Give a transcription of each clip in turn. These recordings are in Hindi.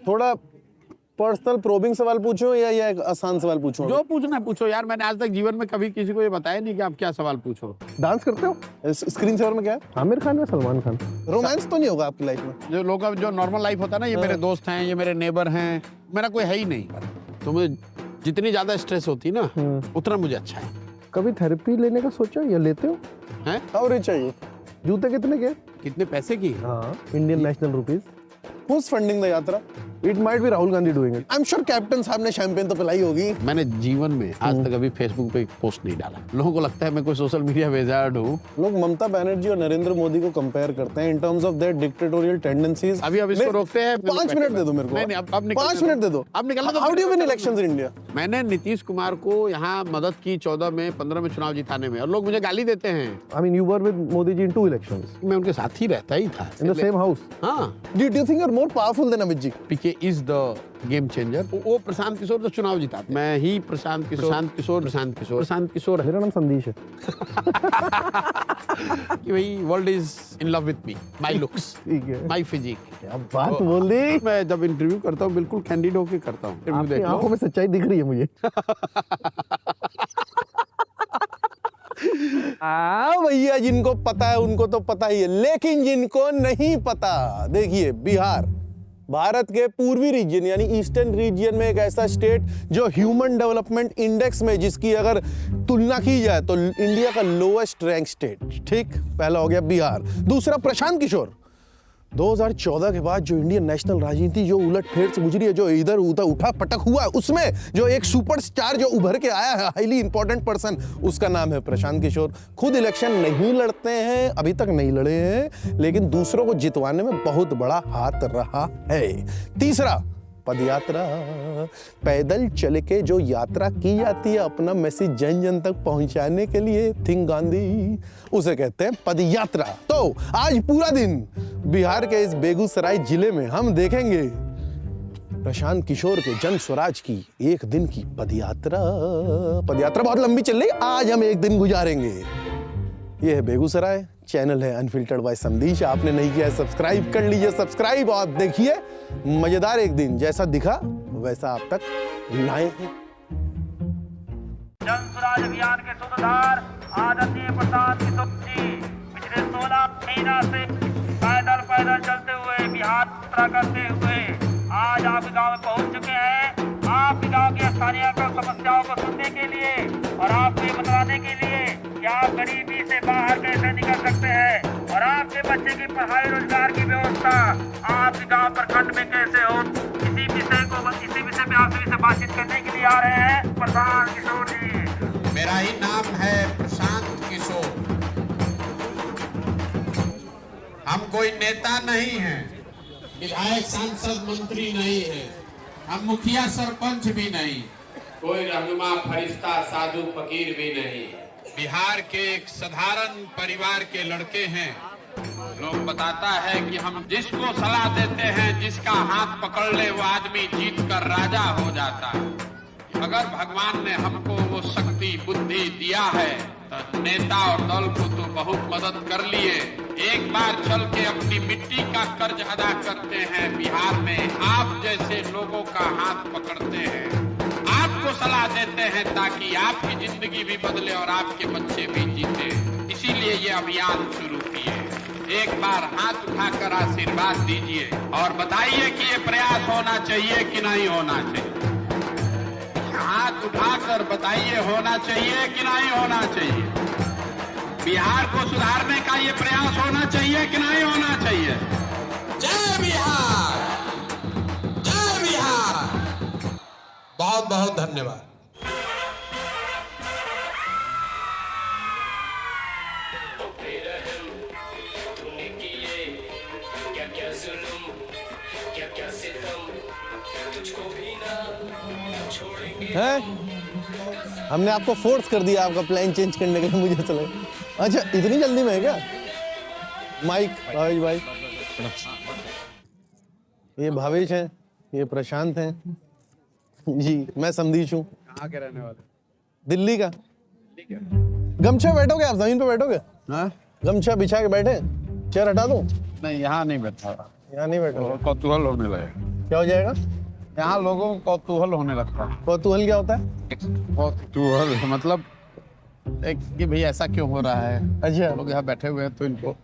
थोड़ा पर्सनल प्रोबिंग सवाल पूछो या एक आसान सवाल पूछो? जो पूछना है पूछो यार, मैंने आज तक जीवन में कभी किसी को ये बताया नहीं कि आप क्या सवाल पूछो। डांस करते हो? स्क्रीन सेवर में क्या है? आमिर खान या सलमान खान? रोमांस तो नहीं होगा आपकी लाइफ में? जो लोगों का जो नॉर्मल लाइफ होता है ना, ये मेरे दोस्त हैं, ये मेरे नेबर हैं, मेरा कोई है ही नहीं। तो मुझे जितनी ज्यादा स्ट्रेस होती है ना उतना मुझे अच्छा है। कभी थेरेपी लेने का सोचा या लेते हो? हैं? और चाहिए। जूते कितने के? कितने पैसे की? हाँ, Indian national rupees. Who's funding the यात्रा? It might be Rahul Gandhi doing it. I'm sure captain साहब ने शैंपेन तो पिलाई होगी। मैंने जीवन में आज तक अभी फेसबुक पे एक पोस्ट नहीं डाला। लोगों को लगता है मैं कोई सोशल मीडिया वेजार्ड हूँ। लोग ममता बनर्जी और नरेंद्र मोदी को कंपेयर करते हैं in terms of their dictatorial tendencies। अभी अब इसको रोकते हैं। 5 मिनट दे दो मेरे को। नहीं, अब 5 मिनट दे दो। अब निकलना। How do you win elections in India? मैंने नीतीश कुमार को यहाँ मदद की 14 में 15 में चुनाव जिताने में, और लोग मुझे गाली देते हैं। I mean, you were with Modi ji in 2 elections. मैं उनके साथ ही रहता ही था। In the same house. हाँ। Do you think you're more powerful than Amit ji? PK is the game changer. वो प्रशांत किशोर तो चुनाव जीता, मैं ही प्रशांत किशोर मेरा नाम संदेश है। कि भाई world is in love with me, my looks, ठीक है। My physique. क्या बात बोल दी। मैं जब इंटरव्यू करता हूँ बिल्कुल कैंडिड होके करता हूँ। इंटरव्यू देख लो, आंखों में सच्चाई दिख रही है मुझे। भैया जिनको पता है उनको तो पता ही है, लेकिन जिनको नहीं पता, देखिए बिहार भारत के पूर्वी रीजन यानी ईस्टर्न रीजन में एक ऐसा स्टेट जो ह्यूमन डेवलपमेंट इंडेक्स में जिसकी अगर तुलना की जाए तो इंडिया का लोएस्ट रैंक स्टेट। ठीक, पहला हो गया बिहार। दूसरा प्रशांत किशोर। 2014 के बाद जो इंडियन नेशनल राजनीति जो उलट फेर से गुजरी है, जो इधर उधर उठा पटक हुआ है, उसमें जो एक सुपरस्टार जो उभर के आया है, हाईली इंपॉर्टेंट पर्सन, उसका नाम है प्रशांत किशोर। खुद इलेक्शन नहीं लड़ते हैं, अभी तक नहीं लड़े हैं, लेकिन दूसरों को जितवाने में बहुत बड़ा हाथ रहा है। तीसरा पदयात्रा, पैदल चल के जो यात्रा की जाती है अपना मैसेज जन जन तक पहुंचाने के लिए, थिंक गांधी, उसे कहते हैं पदयात्रा। तो आज पूरा दिन बिहार के इस बेगूसराय जिले में हम देखेंगे प्रशांत किशोर के जन स्वराज की एक दिन की पदयात्रा। पदयात्रा बहुत लंबी चल रही, आज हम एक दिन गुजारेंगे। ये है बेगूसराय, चैनल है अनफिल्टर्ड बाय संदेश। आपने नहीं किया है सब्सक्राइब कर लीजिए सब्सक्राइब, और देखिए मजेदार एक दिन, जैसा दिखा वैसा आप तक लाए हैं। जन स्वराज अभियान के सूत्रधार आदरणीय प्रशांत किशोर जी पिछले 16 महीना से पैदल चलते हुए बिहार यात्रा करते हुए आज आपके गांव में पहुंच चुके हैं। आपके गांव की स्थानीय समस्याओं को सुनने के लिए और आपको ये बताने के लिए कि आप गरीबी से बाहर कैसे निकल सकते हैं और आपके बच्चे की पढ़ाई रोजगार की व्यवस्था आपके गांव प्रखंड में कैसे हो, इसी विषय पे आपसे बातचीत करने के लिए आ रहे हैं प्रशांत किशोर जी। मेरा ही नाम है प्रशांत किशोर। हम कोई नेता नहीं हैं, विधायक सांसद मंत्री नहीं है, हम मुखिया सरपंच भी नहीं, कोई रहनुमा फरिश्ता साधु फकीर भी नहीं। बिहार के एक साधारण परिवार के लड़के हैं। लोग बताता है कि हम जिसको सलाह देते हैं, जिसका हाथ पकड़ ले वो आदमी जीत कर राजा हो जाता है। अगर भगवान ने हमको वो शक्ति बुद्धि दिया है तो नेता और दल को तो बहुत मदद कर लिए। एक बार चल के अपनी मिट्टी का कर्ज अदा करते हैं। बिहार में आप जैसे लोगों का हाथ पकड़ते हैं, आपको सलाह देते हैं ताकि आपकी जिंदगी भी बदले और आपके बच्चे भी जीते। इसीलिए ये अभियान शुरू किए। एक बार हाथ उठाकर आशीर्वाद दीजिए और बताइए कि ये प्रयास होना चाहिए कि नहीं होना चाहिए। हाथ उठाकर बताइए होना चाहिए कि नहीं होना चाहिए। बिहार को सुधारने का ये प्रयास होना चाहिए कि नहीं होना चाहिए। जय बिहार, जय बिहार। बहुत बहुत धन्यवाद। है? हमने आपको फोर्स कर दिया आपका प्लान चेंज करने के लिए, मुझे चले। अच्छा इतनी जल्दी में है क्या? माइक भाई, ये भावेश हैं, ये प्रशांत हैं जी, मैं संदीश हूँ। कहाँ के रहने वाले? दिल्ली का। गमछा बैठोगे आप, जमीन पे बैठोगे? हाँ? गमछा बिछा के बैठे, चेयर हटा दूं? नहीं, यहाँ नहीं बैठा। यहाँ नहीं बैठे हो? कौतूहल होने लगे। क्या हो जाएगा? यहाँ लोगों को कौतूहल होने लगता है। कौतूहल क्या होता है? कौतूहल मतलब एक कि भाई ऐसा क्यों हो रहा है। अच्छा। लोग यहाँ बैठे हुए हैं तो इनको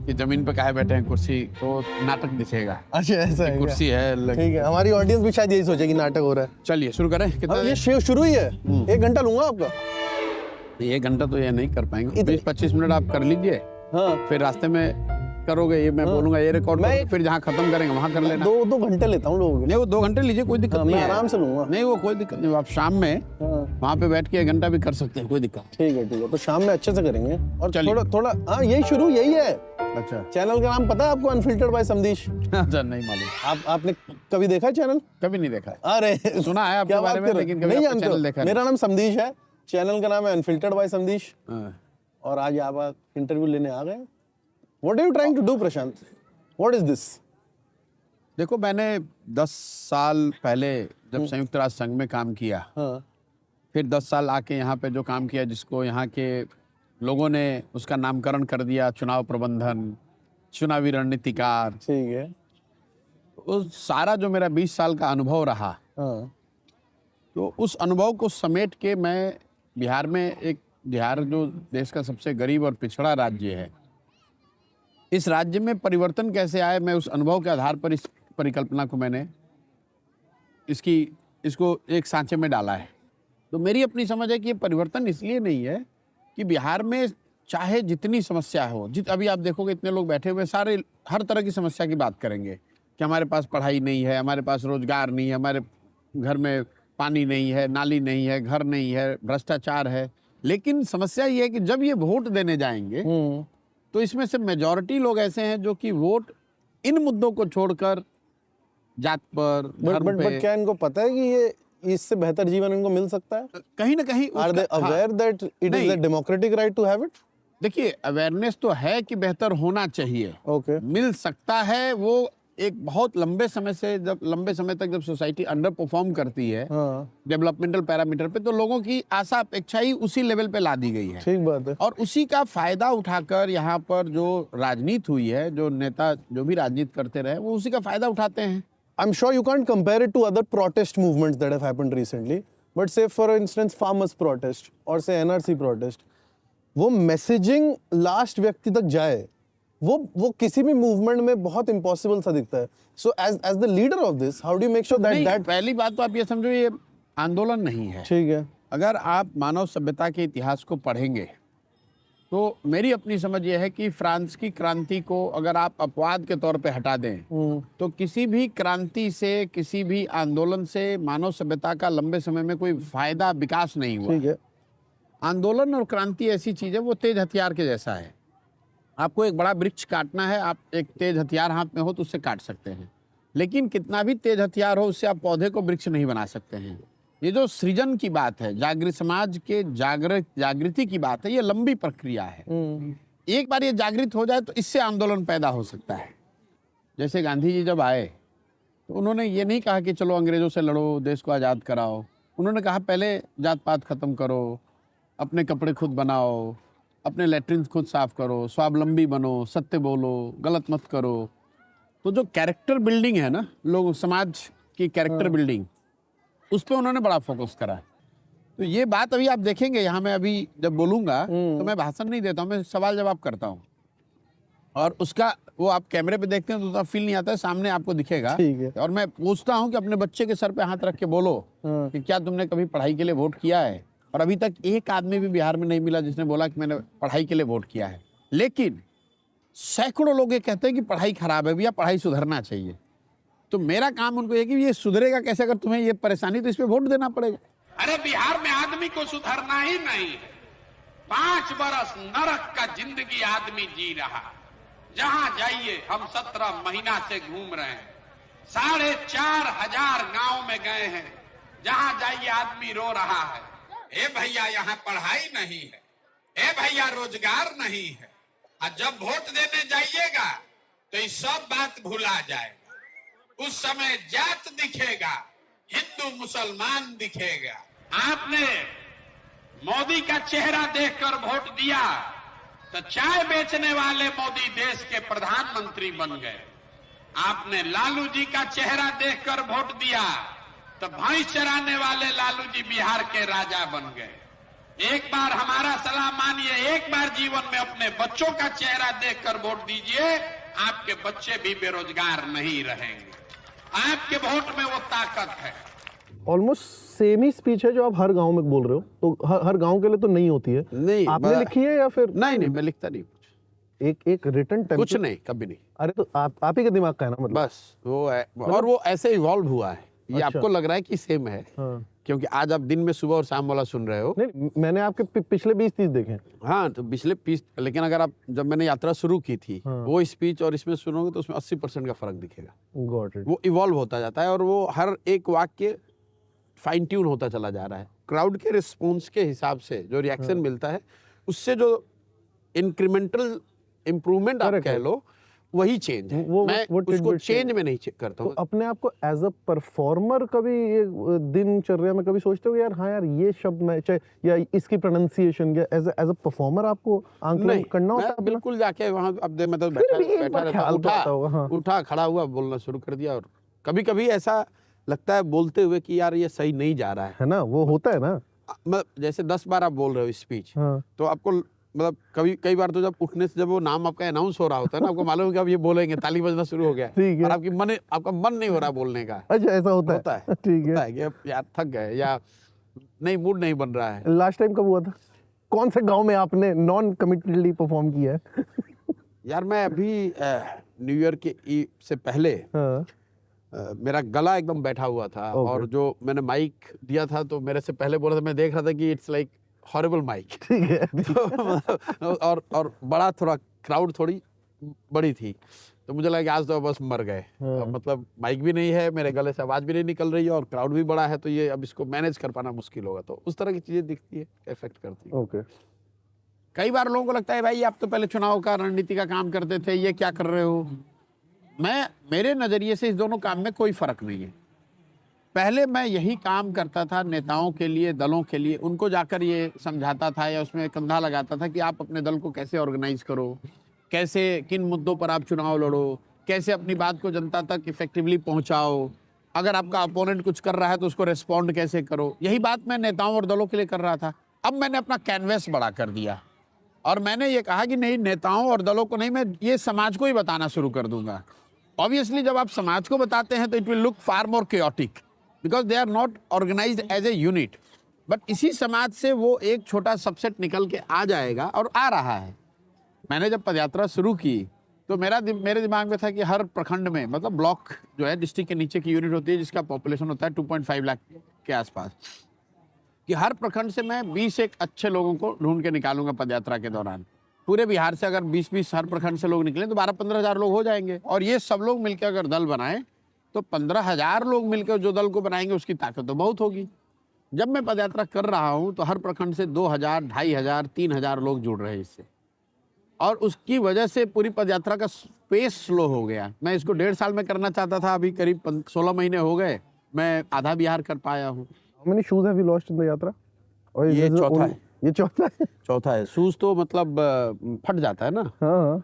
कि जमीन पे काहे बैठे हैं, कुर्सी तो नाटक दिखेगा। अच्छा ऐसा है कुर्सी क्या? है ठीक है, हमारी ऑडियंस भी शायद यही सोचेगी नाटक हो रहा है। चलिए शुरू करें। कितना अब ये शो शुरू ही है, 1 घंटा लूंगा आपका। 1 घंटा तो ये नहीं कर पाएंगे, इतने- 20-25 मिनट आप कर लीजिए। हाँ, फिर रास्ते में करोगे, ये मैं बोलूंगा ये रिकॉर्ड मैं- फिर जहाँ खत्म करेंगे वहाँ कर लेना। 2 घंटे लेता हूँ लोगों के लिए। नहीं वो 2 घंटे लीजिए, कोई दिक्कत हाँ, नहीं मैं है। आराम से लूंगा। नहीं वो कोई दिक्कत नहीं, आप शाम में हाँ, वहाँ पे बैठ के 1 घंटा भी कर सकते हैं, कोई दिक्कत ठीक है, तो शाम में अच्छे से करेंगे। और चलिए। थोड़ा हाँ, यही शुरू यही है। नहीं। अच्छा चैनल का नाम पता है आपको? Unfiltered by Samdish. अच्छा नहीं मालूम, आपने कभी देखा है चैनल? कभी नहीं देखा है। अरे सुना है आपके क्या बारे बात में, कर रहे हो? लेकिन कभी नहीं आपका जानते चैनल हो? देखा नहीं। मेरा नाम समदीश है, चैनल का नाम है अनफिल्टर्ड बाय समदीश। हाँ। और आज आप इंटरव्यू लेने आ गए। What are you trying to do Prashant? What is this? देखो मैंने 10 साल पहले जब संयुक्त राष्ट्र संघ में काम किया, हाँ, फिर 10 साल आके यहाँ पे जो काम किया, जिसको यहाँ के लोगों ने उसका नामकरण कर दिया चुनाव प्रबंधन, चुनावी रणनीतिकार, ठीक है। उस सारा जो मेरा 20 साल का अनुभव रहा, हाँ, तो उस अनुभव को समेट के मैं बिहार में बिहार जो देश का सबसे गरीब और पिछड़ा राज्य है, इस राज्य में परिवर्तन कैसे आए, मैं उस अनुभव के आधार पर इस परिकल्पना को मैंने इसको एक सांचे में डाला है। तो मेरी अपनी समझ है कि ये परिवर्तन इसलिए नहीं है कि बिहार में चाहे जितनी समस्या हो, अभी आप देखोगे इतने लोग बैठे हुए सारे हर तरह की समस्या की बात करेंगे कि हमारे पास पढ़ाई नहीं है, हमारे पास रोजगार नहीं है, हमारे घर में पानी नहीं है, नाली नहीं है, घर नहीं है, भ्रष्टाचार है। लेकिन समस्या ये है कि जब ये वोट देने जाएंगे तो इसमें से मेजॉरिटी लोग ऐसे हैं जो कि वोट इन मुद्दों को छोड़कर जात पर, धर्म पे, बट क्या इनको पता है कि ये इससे बेहतर जीवन इनको मिल सकता है? कहीं ना कहीं आर दे उसका- aware that it is a democratic right to have it? देखिए अवेयरनेस तो है कि बेहतर होना चाहिए, ओके। मिल सकता है। वो एक बहुत लंबे समय तक जब सोसाइटी अंडर परफॉर्म करती है हाँ, डेवलपमेंटल पैरामीटर पे, तो लोगों की आशा अपेक्षा ही उसी लेवल पे ला दी गई है। ठीक बात है। और उसी का फायदा उठाकर यहाँ पर जो राजनीति हुई है, जो नेता जो भी राजनीति करते रहे, वो उसी का फायदा उठाते हैं। I'm sure you can't compare it to other protest movements that have happened recently, but say for instance farmers protest or say NRC protest, वो मैसेजिंग लास्ट व्यक्ति तक जाए, वो किसी भी मूवमेंट में बहुत इम्पॉसिबल सा दिखता है। So as the leader of this, how do you make sure नहीं, दैट पहली बात तो आप ये समझो ये आंदोलन नहीं है। ठीक है। अगर आप मानव सभ्यता के इतिहास को पढ़ेंगे तो मेरी अपनी समझ यह है कि फ्रांस की क्रांति को अगर आप अपवाद के तौर पे हटा दें तो किसी भी क्रांति से, किसी भी आंदोलन से मानव सभ्यता का लंबे समय में कोई फायदा, विकास नहीं हुआ। ठीक है। आंदोलन और क्रांति ऐसी चीज है, वो तेज हथियार के जैसा है। आपको एक बड़ा वृक्ष काटना है, आप एक तेज हथियार हाथ में हो तो उससे काट सकते हैं, लेकिन कितना भी तेज हथियार हो उससे आप पौधे को वृक्ष नहीं बना सकते हैं। ये जो सृजन की बात है, जागृत समाज के जागृति की बात है, ये लंबी प्रक्रिया है। एक बार ये जागृत हो जाए तो इससे आंदोलन पैदा हो सकता है। जैसे गांधी जी जब आए तो उन्होंने ये नहीं कहा कि चलो अंग्रेजों से लड़ो, देश को आज़ाद कराओ। उन्होंने कहा पहले जात पात खत्म करो, अपने कपड़े खुद बनाओ, अपने लैट्रिन खुद साफ करो, स्वावलंबी बनो, सत्य बोलो, गलत मत करो। तो जो कैरेक्टर बिल्डिंग है ना, लोग समाज की कैरेक्टर बिल्डिंग, उस पर उन्होंने बड़ा फोकस करा। तो ये बात अभी आप देखेंगे, यहाँ मैं अभी जब बोलूंगा तो मैं भाषण नहीं देता हूँ, मैं सवाल जवाब करता हूँ। और उसका वो आप कैमरे पे देखते हैं तो उतना फील नहीं आता है, सामने आपको दिखेगा। ठीक है। और मैं पूछता हूँ कि अपने बच्चे के सर पे हाथ रख के बोलो कि क्या तुमने कभी पढ़ाई के लिए वोट किया है? और अभी तक एक आदमी भी बिहार में नहीं मिला जिसने बोला कि मैंने पढ़ाई के लिए वोट किया है। लेकिन सैकड़ों लोग ये कहते हैं कि पढ़ाई खराब है भैया, पढ़ाई सुधरना चाहिए। तो मेरा काम उनको ये कि ये सुधरेगा कैसे? अगर तुम्हें ये परेशानी तो इस पे वोट देना पड़ेगा। अरे बिहार में आदमी को सुधरना ही नहीं है। 5 बरस नरक का जिंदगी आदमी जी रहा। जहां जाइए हम 17 महीना से घूम रहे हैं, 4,500 गांव में गए हैं, जहां जाइए आदमी रो रहा है, ए भैया यहाँ पढ़ाई नहीं है, ए भैया रोजगार नहीं है। और जब वोट देने जाइएगा तो ये सब बात भुला जाएगा। उस समय जात दिखेगा, हिंदू मुसलमान दिखेगा। आपने मोदी का चेहरा देखकर वोट दिया तो चाय बेचने वाले मोदी देश के प्रधानमंत्री बन गए। आपने लालू जी का चेहरा देखकर वोट दिया तो भैंस चराने वाले लालू जी बिहार के राजा बन गए। एक बार हमारा सलाह मानिए, एक बार जीवन में अपने बच्चों का चेहरा देखकर वोट दीजिए, आपके बच्चे भी बेरोजगार नहीं रहेंगे। आपके वोट में वो ताकत है। ऑलमोस्ट सेम ही स्पीच है जो आप हर गांव में बोल रहे हो, तो हर गांव के लिए तो नहीं होती है। नहीं, आपने लिखी है या फिर? नहीं, मैं लिखता नहीं कुछ। एक रिटन कुछ नहीं, कभी नहीं। अरे तो आप ही के दिमाग का है ना, मतलब? बस वो है, और वो ऐसे इवॉल्व हुआ है। ये अच्छा। आपको लग रहा है कि सेम है, हाँ। क्योंकि आज आप दिन में सुबह और शाम वाला सुन रहे हो। नहीं, मैंने आपके पिछले 20-30 देखे हैं। हाँ, तो पिछले 20, लेकिन अगर आप, जब मैंने यात्रा शुरू की थी, वो स्पीच और इसमें सुनोगे तो उसमें 80% का फर्क दिखेगा। Got it. वो इवॉल्व होता जाता है और वो हर एक वाक्य फाइन ट्यून होता चला जा रहा है। क्राउड के रिस्पॉन्स के हिसाब से जो रिएक्शन मिलता है, उससे जो इंक्रीमेंटल इम्प्रूवमेंट आप कह लो, वही चेंज है। मैं उसको चेंज में नहीं करता तो हूँ। अपने आप को एज अ परफॉर्मर कभी ये दिनचर्या में कभी सोचते हो यार, हाँ यार ये शब्द मैं चाहे, या इसकी प्रोनाउंसिएशन, या एज अ परफॉर्मर आपको आंकलन करना होता है अपना? बिल्कुल, जाके वहाँ अब मतलब उठा खड़ा हुआ बोलना शुरू कर दिया। और कभी कभी ऐसा लगता है बोलते हुए कि यार ये सही नहीं जा रहा है ना, वो होता है ना। मतलब जैसे 10 बार आप बोल रहे हो स्पीच, तो आपको मतलब कई बार तो जब उठने से जब वो नाम आपका अनाउंस हो रहा होता है ना, आपको मालूम है कि अब ये बोलेंगे, ताली बजना शुरू हो गया और आपका मन नहीं हो रहा बोलने का। अच्छा, ऐसा होता है? ठीक है, कि यार थक गए या नहीं, मूड नहीं बन रहा है। लास्ट टाइम कब हुआ था? कौन से गांव में आपने नॉन कमिटेडली परफॉर्म किया है? यार मैं अभी न्यू ईयर के से पहले मेरा गला एकदम बैठा हुआ था, और जो मैंने माइक दिया था तो मेरे से पहले बोला था, मैं देख रहा था कि इट्स लाइक हॉरिबल माइक। ठीक है। तो और बड़ा थोड़ा क्राउड थोड़ी बड़ी थी, तो मुझे लगा कि आज तो बस मर गए। मतलब माइक भी नहीं है, मेरे गले से आवाज भी नहीं निकल रही है, और क्राउड भी बड़ा है, तो ये अब इसको मैनेज कर पाना मुश्किल होगा। तो उस तरह की चीजें दिखती है, इफेक्ट करती है। ओके। कई बार लोगों को लगता है भाई आप तो पहले चुनाव का रणनीति का काम करते थे, ये क्या कर रहे हो? मेरे नजरिए से इस दोनों काम में कोई फर्क नहीं है। पहले मैं यही काम करता था नेताओं के लिए, दलों के लिए, उनको जाकर ये समझाता था या उसमें कंधा लगाता था कि आप अपने दल को कैसे ऑर्गेनाइज करो, कैसे किन मुद्दों पर आप चुनाव लड़ो, कैसे अपनी बात को जनता तक इफेक्टिवली पहुंचाओ, अगर आपका अपोनेंट कुछ कर रहा है तो उसको रिस्पॉन्ड कैसे करो। यही बात मैं नेताओं और दलों के लिए कर रहा था। अब मैंने अपना कैनवस बड़ा कर दिया और मैंने ये कहा कि नहीं, नेताओं और दलों को नहीं, मैं ये समाज को ही बताना शुरू कर दूंगा। ऑब्वियसली जब आप समाज को बताते हैं तो it will look far more chaotic, because they are not organised as a unit. But इसी समाज से वो एक छोटा सबसेट निकल के आ जाएगा, और आ रहा है। मैंने जब पदयात्रा शुरू की तो मेरे दिमाग में था कि हर प्रखंड में, मतलब ब्लॉक जो है डिस्ट्रिक्ट के नीचे की यूनिट होती है जिसका पॉपुलेशन होता है 2.5 लाख के आसपास, कि हर प्रखंड से मैं 20 एक अच्छे लोगों को ढूंढ के निकालूंगा पदयात्रा के दौरान। पूरे बिहार से अगर 20-20 हर प्रखंड से लोग निकले तो 12-15 हज़ार लोग हो जाएंगे, और ये सब लोग मिलकर अगर दल बनाए तो 15,000 लोग मिलकर जो दल को बनाएंगे उसकी ताकत तो बहुत होगी। जब मैं पदयात्रा कर रहा हूँ तो हर प्रखंड से 2,000, 2,500, 3,000 लोग जुड़ रहे हैं इससे, और उसकी वजह से पूरी पदयात्रा का पेस स्लो हो गया। मैं इसको 1.5 साल में करना चाहता था, अभी करीब 16 महीने हो गए, मैं आधा बिहार कर पाया हूँ। How many shoes have you lost in the यात्रा? और ये चौथा है। ये चौथा है। शूज तो मतलब फट जाता है ना। हाँ।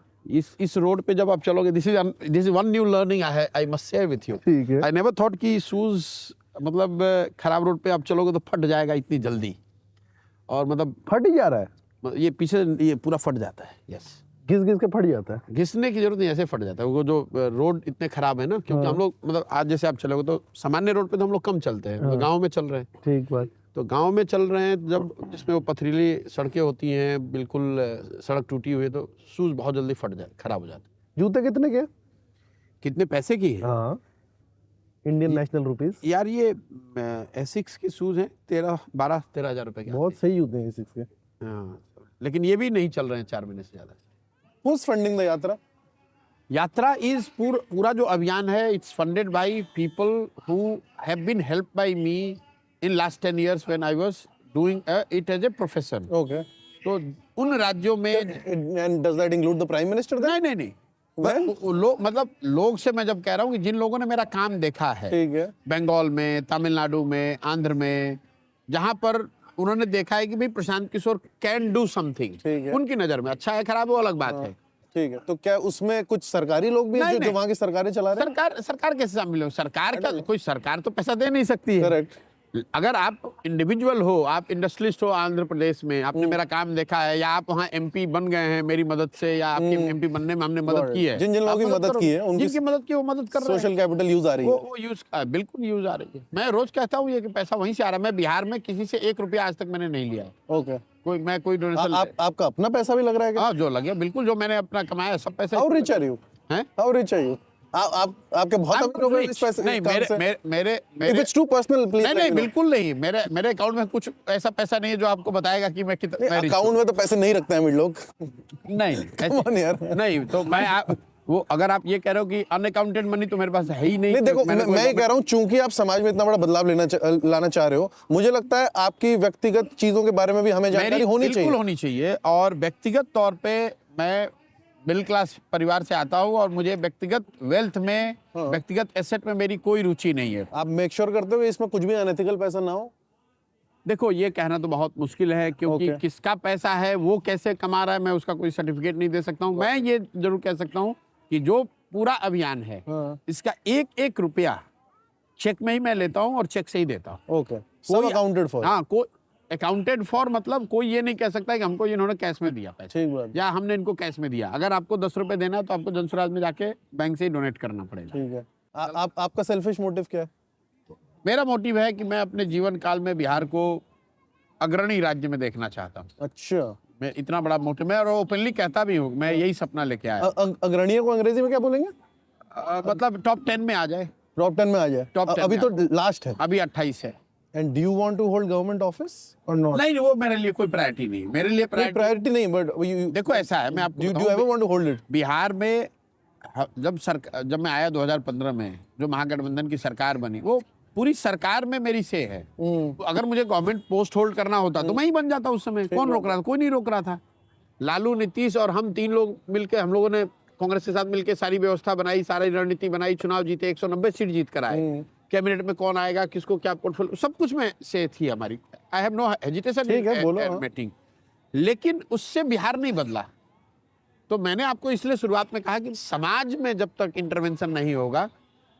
इस रोड पे जब आप चलोगे, this is one new learning I must share with you. ठीक है। आई नेवर थॉट कि शूज मतलब खराब रोड पे आप चलोगे तो फट जाएगा इतनी जल्दी, और मतलब फट ही जा रहा है। ये पीछे ये पूरा फट जाता है। यस, घिस के फट जाता है। घिसने की जरूरत नहीं, ऐसे फट जाता है। वो जो रोड इतने खराब है ना, क्योंकि हम लोग मतलब आज जैसे आप चलोगे तो सामान्य रोड पे तो हम लोग कम चलते हैं, गाँव में चल रहे हैं। ठीक बात। तो गांव में चल रहे हैं जब, जिसमें वो पथरीली सड़कें होती हैं, बिल्कुल सड़क टूटी हुई है, तो शूज बहुत जल्दी फट जाए, खराब हो जाते। जूते कितने के? कितने पैसे की है? हाँ, इंडियन नेशनल रुपीस। यार ये एसिक्स के शूज हैं, 12-13 हज़ार रुपए के। बहुत सही जूते हैं एसिक्स के। हाँ, लेकिन ये भी नहीं चल रहे हैं 4 महीने से ज्यादा। Who's funding the यात्रा इज पूरा जो अभियान है, it's funded by people who have been helped by me in last 10 years when I was doing it as a profession. Okay. तो उन राज्यों में, and does that include the prime minister then? नहीं मतलब लोग से मैं जब कह रहा हूँ कि जिन लोगों ने मेरा काम देखा है, ठीक है, बंगाल में, तमिलनाडु में, आंध्र में, जहाँ पर उन्होंने देखा है कि भाई Prashant Kishor can do something, उनकी नजर में अच्छा है खराब है वो अलग बात है, ठीक है, तो क्या उसमें कुछ सरकारी लोग भी हैं नहीं, जो नहीं। वहां की सरकारें चला रहे हैं? सरकार कैसे शामिल हो? सरकार का कोई सरकार तो पैसा दे नहीं सकती है। करेक्ट। अगर आप इंडिविजुअल हो, आप इंडस्ट्रियलिस्ट हो आंध्र प्रदेश में, आपने मेरा काम देखा है, या आप वहाँ एमपी बन गए हैं मेरी मदद से, या आपके एमपी बनने में हमने मदद की है, जिन लोगों आप की मदद करो। की है, उनकी जिनकी मदद की वो मदद कर रहे हैं, सोशल कैपिटल यूज आ रही है। वो यूज बिल्कुल यूज आ रही है। मैं रोज कहता हूँ ये कि पैसा वहीं से आ रहा है। मैं बिहार में किसी से 1 रुपया आज तक मैंने नहीं लिया है। ओके, कोई डोनेशन आपका अपना पैसा भी लग रहा है क्या? हाँ, जो लगे बिल्कुल, जो मैंने अपना कमाया सब पैसे। How rich are you? हैं? How rich are you? आपके बहुत अमीर हो गए इस पैसे नहीं, काम से? मेरे If it's too personal, please नहीं let नहीं me know. बिल्कुल नहीं। मेरे अकाउंट में कुछ ऐसा पैसा नहीं है जो आपको बताएगा कि मैं कितना मैं rich अकाउंट में तो पैसे नहीं रखते हैं अमीर लोग। हूं। नहीं Come on यार। नहीं, तो वो अगर आप ये कह रहे हो कि अनअकाउंटेड मनी तो मेरे पास है ही नहीं। नहीं देखो, मैंने मैं ये कह रहा हूँ, चूंकि आप समाज में इतना बड़ा बदलाव लाना चाह रहे हो, मुझे लगता है आपकी व्यक्तिगत चीजों के बारे में भी हमें जानकारी होनी चाहिए। बिल्कुल होनी चाहिए। और व्यक्तिगत तौर पे मैं मिडिल क्लास परिवार से आता हूँ, और मुझे व्यक्तिगत वेल्थ में, व्यक्तिगत एसेट में मेरी कोई रुचि नहीं है। आप मेक श्योर करते हो कि इसमें कुछ भी अनएथिकल पैसा ना हो? देखो, ये कहना तो बहुत मुश्किल है, क्योंकि Okay. किसका पैसा है, वो कैसे कमा रहा है, मैं उसका कोई सर्टिफिकेट नहीं दे सकता हूँ। मैं ये जरूर कह सकता हूँ कि जो पूरा अभियान है, इसका 1-1 रुपया चेक में ही मैं लेता हूँ और चेक से ही देता हूँ। ओके, सब अकाउंटेड फॉर। हाँ, कोई अकाउंटेड फॉर, मतलब कोई ये नहीं कह सकता कि हमको इन्होंने कैश में दिया पैसा, ठीक बात, या हमने इनको कैश में दिया। अगर आपको 10 रुपए देना है तो आपको जन स्वराज में जाके बैंक से ही डोनेट करना पड़ेगा। ठीक है। आपका सेल्फिश मोटिव क्या है? मेरा मोटिव है कि मैं अपने जीवन काल में बिहार को अग्रणी राज्य में देखना चाहता हूँ। अच्छा, मैं इतना बड़ा मोटिव, मैं और ओपनली कहता भी हूँ, मैं यही सपना लेके आया। अग्रणीय को अंग्रेजी में क्या बोलेंगे? मतलब टॉप 10 में आ जाए। टॉप 10 में आ जाए। Top 10 अभी में तो लास्ट है। अभी 28 है। And do you want to hold government office और नॉट? नहीं, वो मेरे लिए कोई प्रायोरिटी नहीं। मेरे लिए प्रायोरिटी नहीं, बट देखो ऐसा है, मैं आपको डू बताऊं, ever want to hold it? Bihar में जब मैं आया 2015 में, जो महागठबंधन की सरकार बनी, वो पूरी सरकार में मेरी से है। तो अगर मुझे गवर्नमेंट पोस्ट होल्ड करना होता तो मैं ही बन जाता उस समय। कौन रोक रहा था? कोई नहीं रोक रहा था। लालू, नीतीश और हम 3 लोग मिलके, हम लोगों ने कांग्रेस के साथ मिलके सारी व्यवस्था बनाई, सारी रणनीति बनाई, चुनाव जीते, 190 सीट जीत कर आए। कैबिनेट में कौन आएगा, किसको क्या पोर्टफोलियो, सब कुछ में से थी हमारी। आई हैव नो हेजिटेशन ठीक है, बोलो, हाँ। एडमिटिंग। लेकिन उससे बिहार नहीं बदला। तो मैंने आपको इसलिए शुरुआत में कहा कि समाज में जब तक इंटरवेंशन नहीं होगा,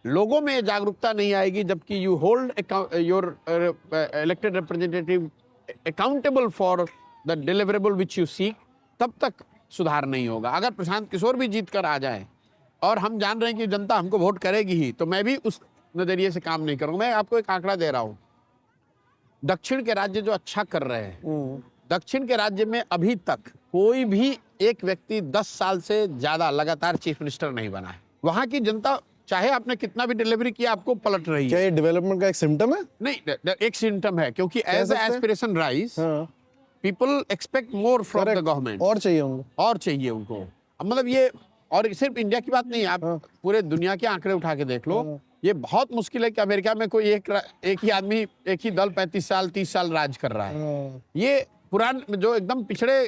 लोगों में जागरूकता नहीं आएगी, जबकि you hold your elected representative accountable for the deliverable which you seek, तब तक सुधार नहीं होगा। अगर प्रशांत किशोर भी जीत कर आ जाए और हम जान रहे हैं कि जनता हमको वोट करेगी ही, तो मैं भी उस नजरिए से काम नहीं करूंगा। मैं आपको एक आंकड़ा दे रहा हूं, दक्षिण के राज्य जो अच्छा कर रहे हैं, दक्षिण के राज्य में अभी तक कोई भी एक व्यक्ति 10 साल से ज्यादा लगातार चीफ मिनिस्टर नहीं बना है। वहां की जनता, चाहे आपने कितना भी डिलीवरी किया, आपको पलट रही क्या है। ये डेवलपमेंट का एक सिम्टम है? नहीं, एक सिम्टम है, क्योंकि एज सकते हैं? एस्पिरेशन राइज, हाँ, people expect more from the Correct. Government. और चाहिए उनको। और चाहिए उनको। अब मतलब ये, और सिर्फ इंडिया की बात नहीं है, आप पूरे दुनिया के आंकड़े उठा के देख लो। ये बहुत मुश्किल है कि अमेरिका में कोई एक ही आदमी, एक ही दल 35 साल 30 साल राज कर रहा है। ये पुराने जो एकदम पिछड़े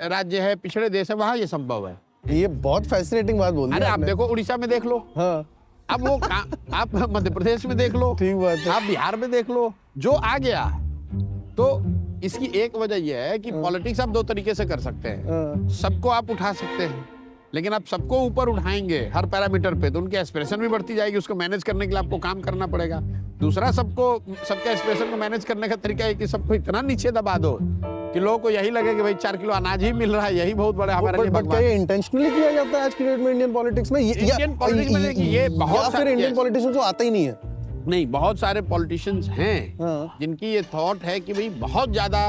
राज्य है, पिछड़े देश है, वहां ये संभव है। ये बहुत फैसिनेटिंग बात बोल दी अरे आप आपने। देखो, उड़ीसा में देख लो, हाँ, अब वो आप मध्य प्रदेश में देख लो, ठीक बात है। आप बिहार में देख लो, जो आ गया। तो इसकी एक वजह यह है कि पॉलिटिक्स आप 2 तरीके से कर सकते हैं। हाँ, सबको आप उठा सकते हैं, लेकिन आप सबको ऊपर उठाएंगे हर पैरामीटर पे, तो उनकी एस्पिरेशन भी बढ़ती जाएगी। उसको मैनेज करने के लिए आपको काम करना पड़ेगा। दूसरा, सबके एस्पिरेशन को मैनेज करने का तरीका है कि सबको इतना नीचे दबा दो कि लोगों को यही लगे कि भाई 4 किलो अनाज ही मिल रहा है, यही बहुत बड़ा हमारे लिए बट क्या भगवान। ये इंटेंशनली किया जाता है आज की डेट में इंडियन पॉलिटिक्स में? इंडियन पॉलिटिक्स में देखिए, ये बहुत या फिर सारे- इंडियन पॉलिटिशियन को आता ही नहीं है? नहीं, बहुत सारे पॉलिटिशियंस हैं हाँ। जिनकी ये थॉट है कि भाई बहुत ज्यादा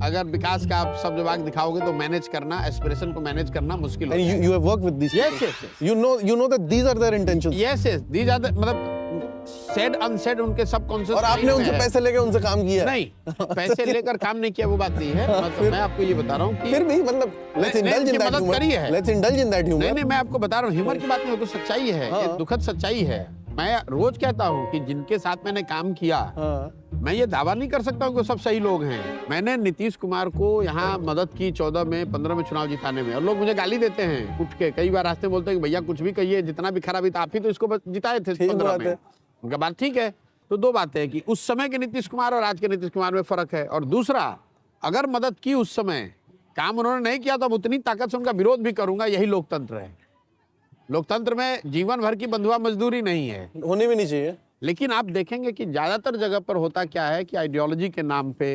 अगर विकास का आप सब जवाब दिखाओगे तो मैनेज करना, एस्पिरेशन को मैनेज करना मुश्किल And होता है। you have worked with these Yes, people. yes, yes. You know that these are their intentions. Yes, yes, these are the, मतलब said unsaid उनके सबकॉन्शियस और आपने उनसे पैसे लेके उनसे काम किया है? नहीं, पैसे लेकर काम नहीं किया, वो बात नहीं है। मतलब मैं आपको ये बता रहा हूँ कि फिर भी मतलब let's नहीं, indulge in उनकी that मदद humor. करी है। Let's indulge in that humor. नहीं, मैं आपको बता रहा हूँ, ह्यूमर की बात नहीं, वो तो सच्चाई है, ये दुखद सच्चाई है। मैं रोज कहता हूँ कि जिनके साथ मैंने काम किया, हाँ, मैं ये दावा नहीं कर सकता हूँ कि सब सही लोग हैं। मैंने नीतीश कुमार को यहाँ मदद की 14 में 15 में चुनाव जिताने में, और लोग मुझे गाली देते हैं उठ के, कई बार रास्ते में बोलते हैं कि भैया कुछ भी कहिए, जितना भी खराब था, आप ही तो इसको जिताए थे ठीक 15 बात में। है। उनका बात ठीक है। तो 2 बातें हैं कि उस समय के नीतीश कुमार और आज के नीतीश कुमार में फर्क है, और दूसरा, अगर मदद की उस समय काम उन्होंने नहीं किया तो अब उतनी ताकत से उनका विरोध भी करूंगा, यही लोकतंत्र है। लोकतंत्र में जीवन भर की बंधुआ मजदूरी नहीं है। होनी भी नहीं चाहिए। लेकिन आप देखेंगे कि ज्यादातर जगह पर होता क्या है कि आइडियोलॉजी के नाम पे,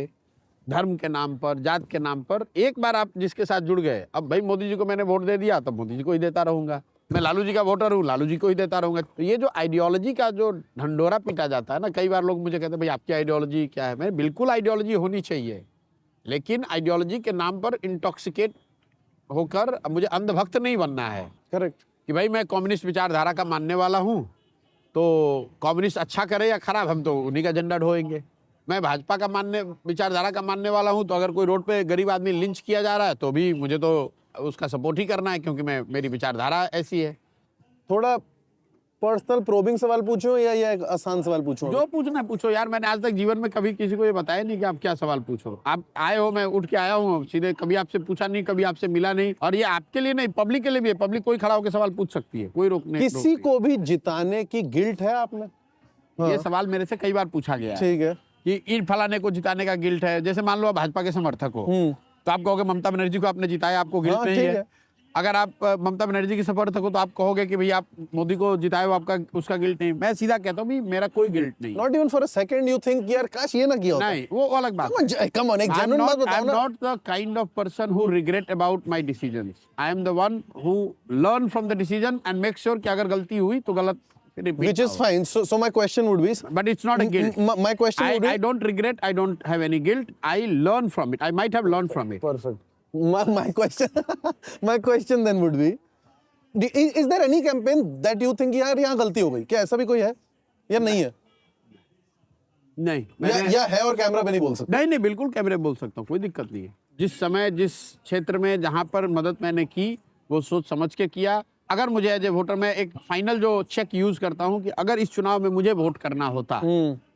धर्म के नाम पर, जात के नाम पर एक बार आप जिसके साथ जुड़ गए, अब भाई मोदी जी को मैंने वोट दे दिया तो मोदी जी को ही देता रहूंगा, मैं लालू जी का वोटर हूँ, लालू जी को ही देता रहूंगा। तो ये जो आइडियोलॉजी का जो ढंडोरा पीटा जाता है ना, कई बार लोग मुझे कहते हैं भाई आपकी आइडियोलॉजी क्या है। मैं बिल्कुल आइडियोलॉजी होनी चाहिए, लेकिन आइडियोलॉजी के नाम पर इंटॉक्सिकेट होकर अब मुझे अंधभक्त नहीं बनना है। करेक्ट। कि भाई मैं कम्युनिस्ट विचारधारा का मानने वाला हूँ तो कम्युनिस्ट अच्छा करे या खराब, हम तो उन्हीं का झंडा ढोएंगे। मैं भाजपा का विचारधारा का मानने वाला हूँ तो अगर कोई रोड पे गरीब आदमी लिंच किया जा रहा है तो भी मुझे तो उसका सपोर्ट ही करना है, क्योंकि मेरी विचारधारा ऐसी है। थोड़ा पर्सनल प्रोबिंग सवाल पूछो या एक आसान सवाल पूछो? जो पूछना है पूछो यार। मैंने आज तक जीवन में कभी किसी को ये बताया नहीं कि आप क्या सवाल पूछो। आप आए हो, मैं उठ के आया हूँ सीधे, कभी आपसे पूछा नहीं, कभी आपसे मिला नहीं। और ये आपके लिए नहीं, पब्लिक के लिए भी है। पब्लिक कोई खड़ा होकर सवाल पूछ सकती है, कोई रोक नहीं। किसी को भी जिताने की गिल्ट है आप में? ये सवाल मेरे से कई बार पूछा गया है ठीक है कि इन फलाने को जिताने का गिल्ट है। जैसे मान लो आप भाजपा के समर्थक हो तो आप कहोगे ममता बनर्जी को आपने जिताया, आपको गिल्ट हाँ, नहीं ठीक है। है। अगर आप ममता बनर्जी के समर्थक हो तो आप कहोगे कि भैया आप मोदी को जिताए हो, आपका उसका गिल्ट नहीं। मैं सीधा कहता हूँ मेरा कोई गिल्ट नहीं। Not even for a second you think यार काश ये ना किया होता? नहीं, वो अलग बात है। कम ऑन, एक जेन्युइन बात बताओ ना। I'm not the kind of person who regret about my decisions. I am the one who learn from the decision and make sure कि अगर गलती हुई तो गलत repeat Which is ना हो। fine. So my question would be, But it's not a guilt. my question would be, I don't regret. I don't have any guilt. I learn from it. I might have learned from it. perfect. My question, my question then would be, is there any campaign that you think यार यहाँ गलती हो गई? क्या ऐसा भी कोई है या नहीं है? नहीं, या है और कैमरा पे नहीं बोल सकते? नहीं, बिल्कुल कैमरे बोल सकता हूँ, कोई दिक्कत नहीं है। जिस समय जिस क्षेत्र में जहाँ पर मदद मैंने की वो सोच समझ के किया। अगर मुझे एज ए वोटर, मैं एक फाइनल जो चेक यूज करता हूँ कि अगर इस चुनाव में मुझे वोट करना होता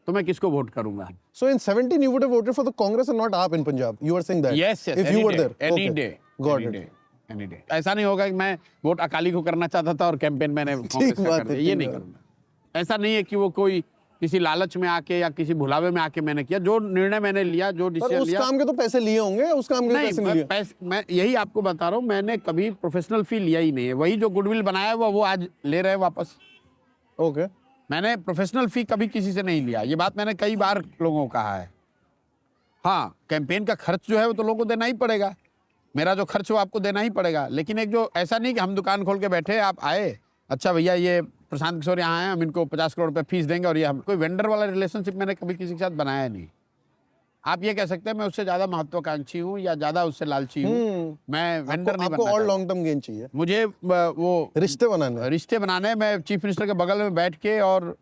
तो मैं किसको वोट करूंगा। So in 17 you would have voted for the Congress and not AAP in Punjab. You were saying that? Yes, If you were there. any Okay. day, Got any it. day, any day. ऐसा नहीं होगा कि मैं वोट अकाली को करना चाहता था और कैंपेन मैंने कांग्रेस का बात कर है, दिया, ये ठीक नहीं बात। करूंगा। ऐसा नहीं है कि वो कोई किसी लालच में आके या किसी भुलावे में आके मैंने किया। जो निर्णय मैंने लिया, जो पर डिसीजन उस लिया, काम के तो पैसे लिए होंगे, उस काम के पैसे नहीं लिए। मैं यही आपको बता रहा हूँ, मैंने कभी प्रोफेशनल फी लिया ही नहीं है। वही जो गुडविल बनाया हुआ वो आज ले रहे हैं वापस। ओके। मैंने प्रोफेशनल फी कभी किसी से नहीं लिया। ये बात मैंने कई बार लोगों को कहा है। हाँ, कैंपेन का खर्च जो है वो तो लोगों को देना ही पड़ेगा। मेरा जो खर्च हो आपको देना ही पड़ेगा। लेकिन एक जो ऐसा नहीं कि हम दुकान खोल के बैठे, आप आए, अच्छा भैया ये प्रशांत किशोर यहाँ हैं, हम इनको 50 करोड़ रुपए फीस देंगे, और ये हम कोई वेंडर वाला रिलेशनशिप मैंने कभी किसी के साथ बनाया नहीं। आप ये कह सकते हैं मैं उससे ज्यादा महत्वाकांक्षी हूँ या ज्यादा उससे लालची हूँ। मैं वेंडर नहीं आपको बनना और चाहता। लॉन्ग टर्म गेन चाहिए, मुझे वो रिश्ते बनाने। मैं चीफ मिनिस्टर के बगल में बैठ के और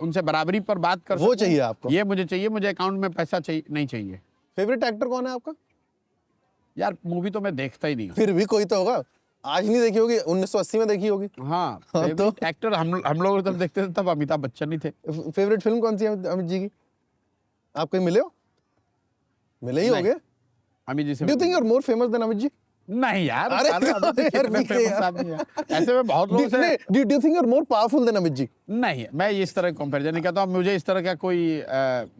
उनसे बराबरी पर बात कर वो सकूं। चाहिए आपको? ये मुझे चाहिए। मुझे अकाउंट में पैसा चाहिए नहीं चाहिए। फेवरेट एक्टर कौन है आपका? यार मूवी तो मैं देखता ही नहीं हूँ। फिर भी कोई तो होगा। आज नहीं देखी होगी, 1980 में देखी होगी। हाँ, हाँ, तो? एक्टर हम लोग जब देखते थे तब अमिताभ बच्चन ही थे। फेवरेट फिल्म कौन सी है अमित जी की? आप कहीं मिले हो? मिले ही नहीं। होगे। अमित जी से do you think you are more famous than Amit ji? नहीं यार, अरे अमित जी यार, कितने पीछे famous यार। आदमी हैं। ऐसे में बहुत लोग से do you think you are more powerful than Amit ji? नहीं, मैं इस तरह कंपैरिजन नहीं करता हूँ। मुझे इस तरह का कोई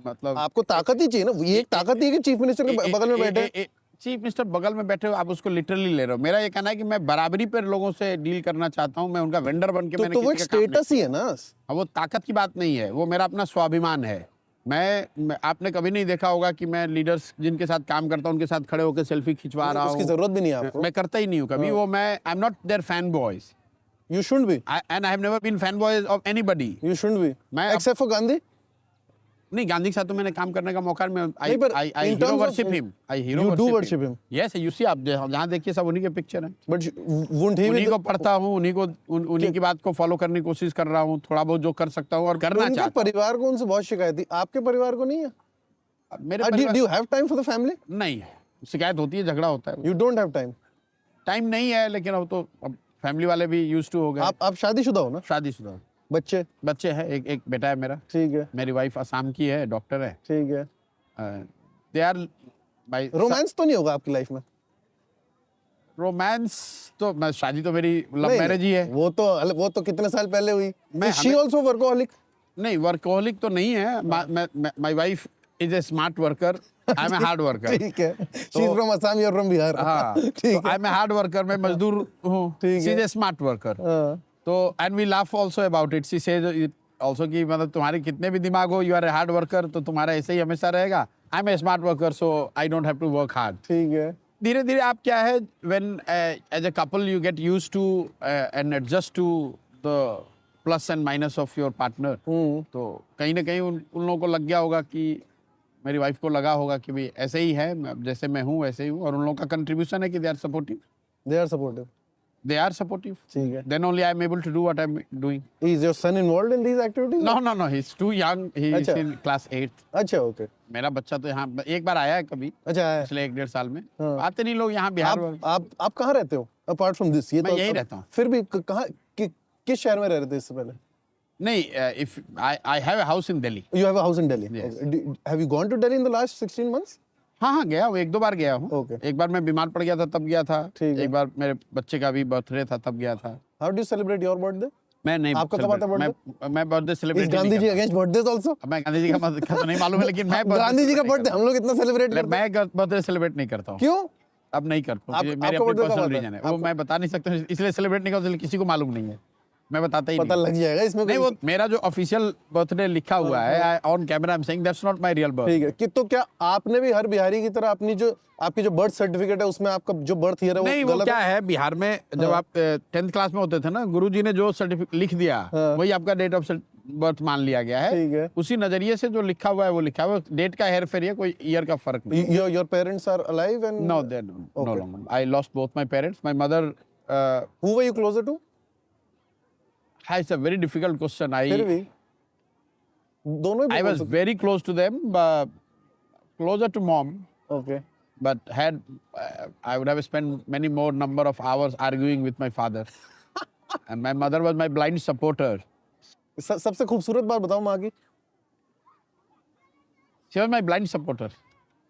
मतलब आपको ताकत ही चाहिए ना। ये एक ताकत ही है कि चीफ मिनिस्टर के बगल में बैठे। चीफ मिनिस्टर बगल में बैठे हो, आप उसको लिटरली ले रहे हो। मेरा ये कहना है कि मैं बराबरी पर लोगों से डील करना चाहता हूँ। मैं उनका वेंडर बन के मैंने तो वो एक किसी का काम नहीं- स्टेटस ही है ना। अब वो ताकत की बात नहीं है, वो मेरा अपना स्वाभिमान है। मैं आपने कभी नहीं देखा होगा कि मैं लीडर्स जिनके साथ काम करता हूँ उनके साथ खड़े होकर सेल्फी खिंचवा रहा उसकी हूँ। जरूरत भी नहीं है आपको। मैं करता ही नहीं हूँ कभी। वो मैं I am not their fan boys you should be. And I have never been fan boys of anybody. You should be मैं एक्सेप्ट फॉर गांधी। नहीं, गांधी के साथ तो मैंने काम करने का मौका नहीं, पर I in hero terms of- worship him. I hero You do worship him. Yes, you see, आप जहाँ देखिए सब उन्हीं के पिक्चर हैं। बट वुडंट ही उन्हीं को पढ़ता हूँ, उन्हीं की बात को फॉलो करने की कोशिश कर रहा हूँ। थोड़ा बहुत जो कर सकता हूँ और करना उनके चाहता परिवार को उनसे बहुत शिकायत थी, आपके परिवार को नहीं है? हूँ। मेरे डू परिवार you have time for the family? नहीं है, शिकायत होती है, झगड़ा होता है। You don't have time? Time नहीं है, लेकिन अब तो अब फैमिली वाले भी यूज्ड टू हो गए। आप शादीशुदा हो ना? शादीशुदा बच्चे हैं, एक बेटा है मेरा। ठीक है, मेरी वाइफ असम की है, डॉक्टर है। ठीक है। दे आर बाय रोमांस तो नहीं होगा आपकी लाइफ में? रोमांस तो मैं शादी तो मेरी लव नहीं, मैरिज ही है। वो तो कितने साल पहले हुई। मैं शी आल्सो वर्कोहॉलिक? नहीं, वर्कोहलिक तो नहीं है। My wife is a smart worker, I am a hard worker. ठीक है, she is from Assam, you are from Bihar. हाँ, ठीक I am a hard worker, मैं मजदूर हूँ, ठीक शी है। Is a smart worker. हाँ, तो and we laugh also about it, she says also कि मतलब तुम्हारे कितने भी दिमाग हो, you R A hard worker, तो तुम्हारा ऐसे ही हमेशा रहेगा। I am a smart worker, so I don't have to work hard. ठीक है। धीरे धीरे आप क्या है, when as a couple you get used to and adjust to the plus and minus of your partner, तो कहीं ना कहीं उन लोगों को लग गया होगा कि मेरी वाइफ को लगा होगा कि भाई ऐसे ही है, जैसे मैं हूँ वैसे ही हूँ, और उन लोगों का कंट्रीब्यूशन है कि they are supportive, they are supportive. ठीक है, then only I am able to do what I am doing. Is your son involved in these activities? No, he is too young, he is अच्छा। In class 8। अच्छा, ओके। मेरा बच्चा तो यहाँ एक बार आया है कभी, अच्छा है। पिछले 1-1.5 साल में। हाँ। आते नहीं लोग यहाँ बिहार में। आप कहाँ रहते हो अपार्ट फ्रॉम दिस? ये मैं तो यहीं रहता हूँ। फिर भी कहाँ, किस शहर में रह रहे थे इससे पहले? नहीं, if I have a house in Delhi. You have a house in Delhi. Yes. Okay. Have you gone to Delhi in the last 16 months? हाँ, गया हूँ, 1-2 बार गया हूँ। Okay. एक बार मैं बीमार पड़ गया था तब गया था, ठीक है। एक बार मेरे बच्चे का भी बर्थडे था तब गया था। How do you celebrate your birthday? मैं नहीं, आपका कब आता है मैं birthday Is celebrate Gandhi ji against birthdays also? मैं गांधी जी का तो नहीं मालूम है, लेकिन मैं गांधी जी का बर्थडे हम लोग इतना सेलिब्रेट करते हैं। मैं बर्थडे सेलिब्रेट नहीं करता हूँ। क्यों? अब नहीं करता हूँ, आप- मेरे आपका अपने birthday कब पर्सनल आता है? रीजन है, वो मैं बता नहीं सकता हूँ, इसलिए सेलिब्रेट नहीं करता, किसी को मालूम नहीं है, मैं बताता ही पता नहीं। लग जाएगा इसमें नहीं, कोई- वो मेरा जो ऑफिशियल बर्थडे लिखा हुआ है on camera, I am saying that's not my real birth. ठीक है कि तो क्या आपने भी हर बिहारी की तरह आपकी जो बर्थ सर्टिफिकेट है उसमें आपका जो बर्थ ईयर है नहीं, वो वो गलत क्या है, बिहार में जब आप 10th क्लास में होते थे ना, गुरुजी ने जो सर्टिफिकेट लिख दिया वही आपका डेट ऑफ बर्थ मान लिया गया ठीक है। है। उसी नजरिए से जो लिखा हुआ है वो लिखा हुआ है, डेट का हेर फेर है, कोई ईयर का फर्क नहीं। Your parents are alive and no, they no longer. I lost both my parents, my mother. who were you closer to? It's a very difficult question. फिर भी दोनों ही I was very close to them, but closer to mom. Okay. But I would have spent many more number of hours arguing with my father. And my mother was my blind supporter. सबसे खूबसूरत बात बताओ माँ की। She was my blind supporter.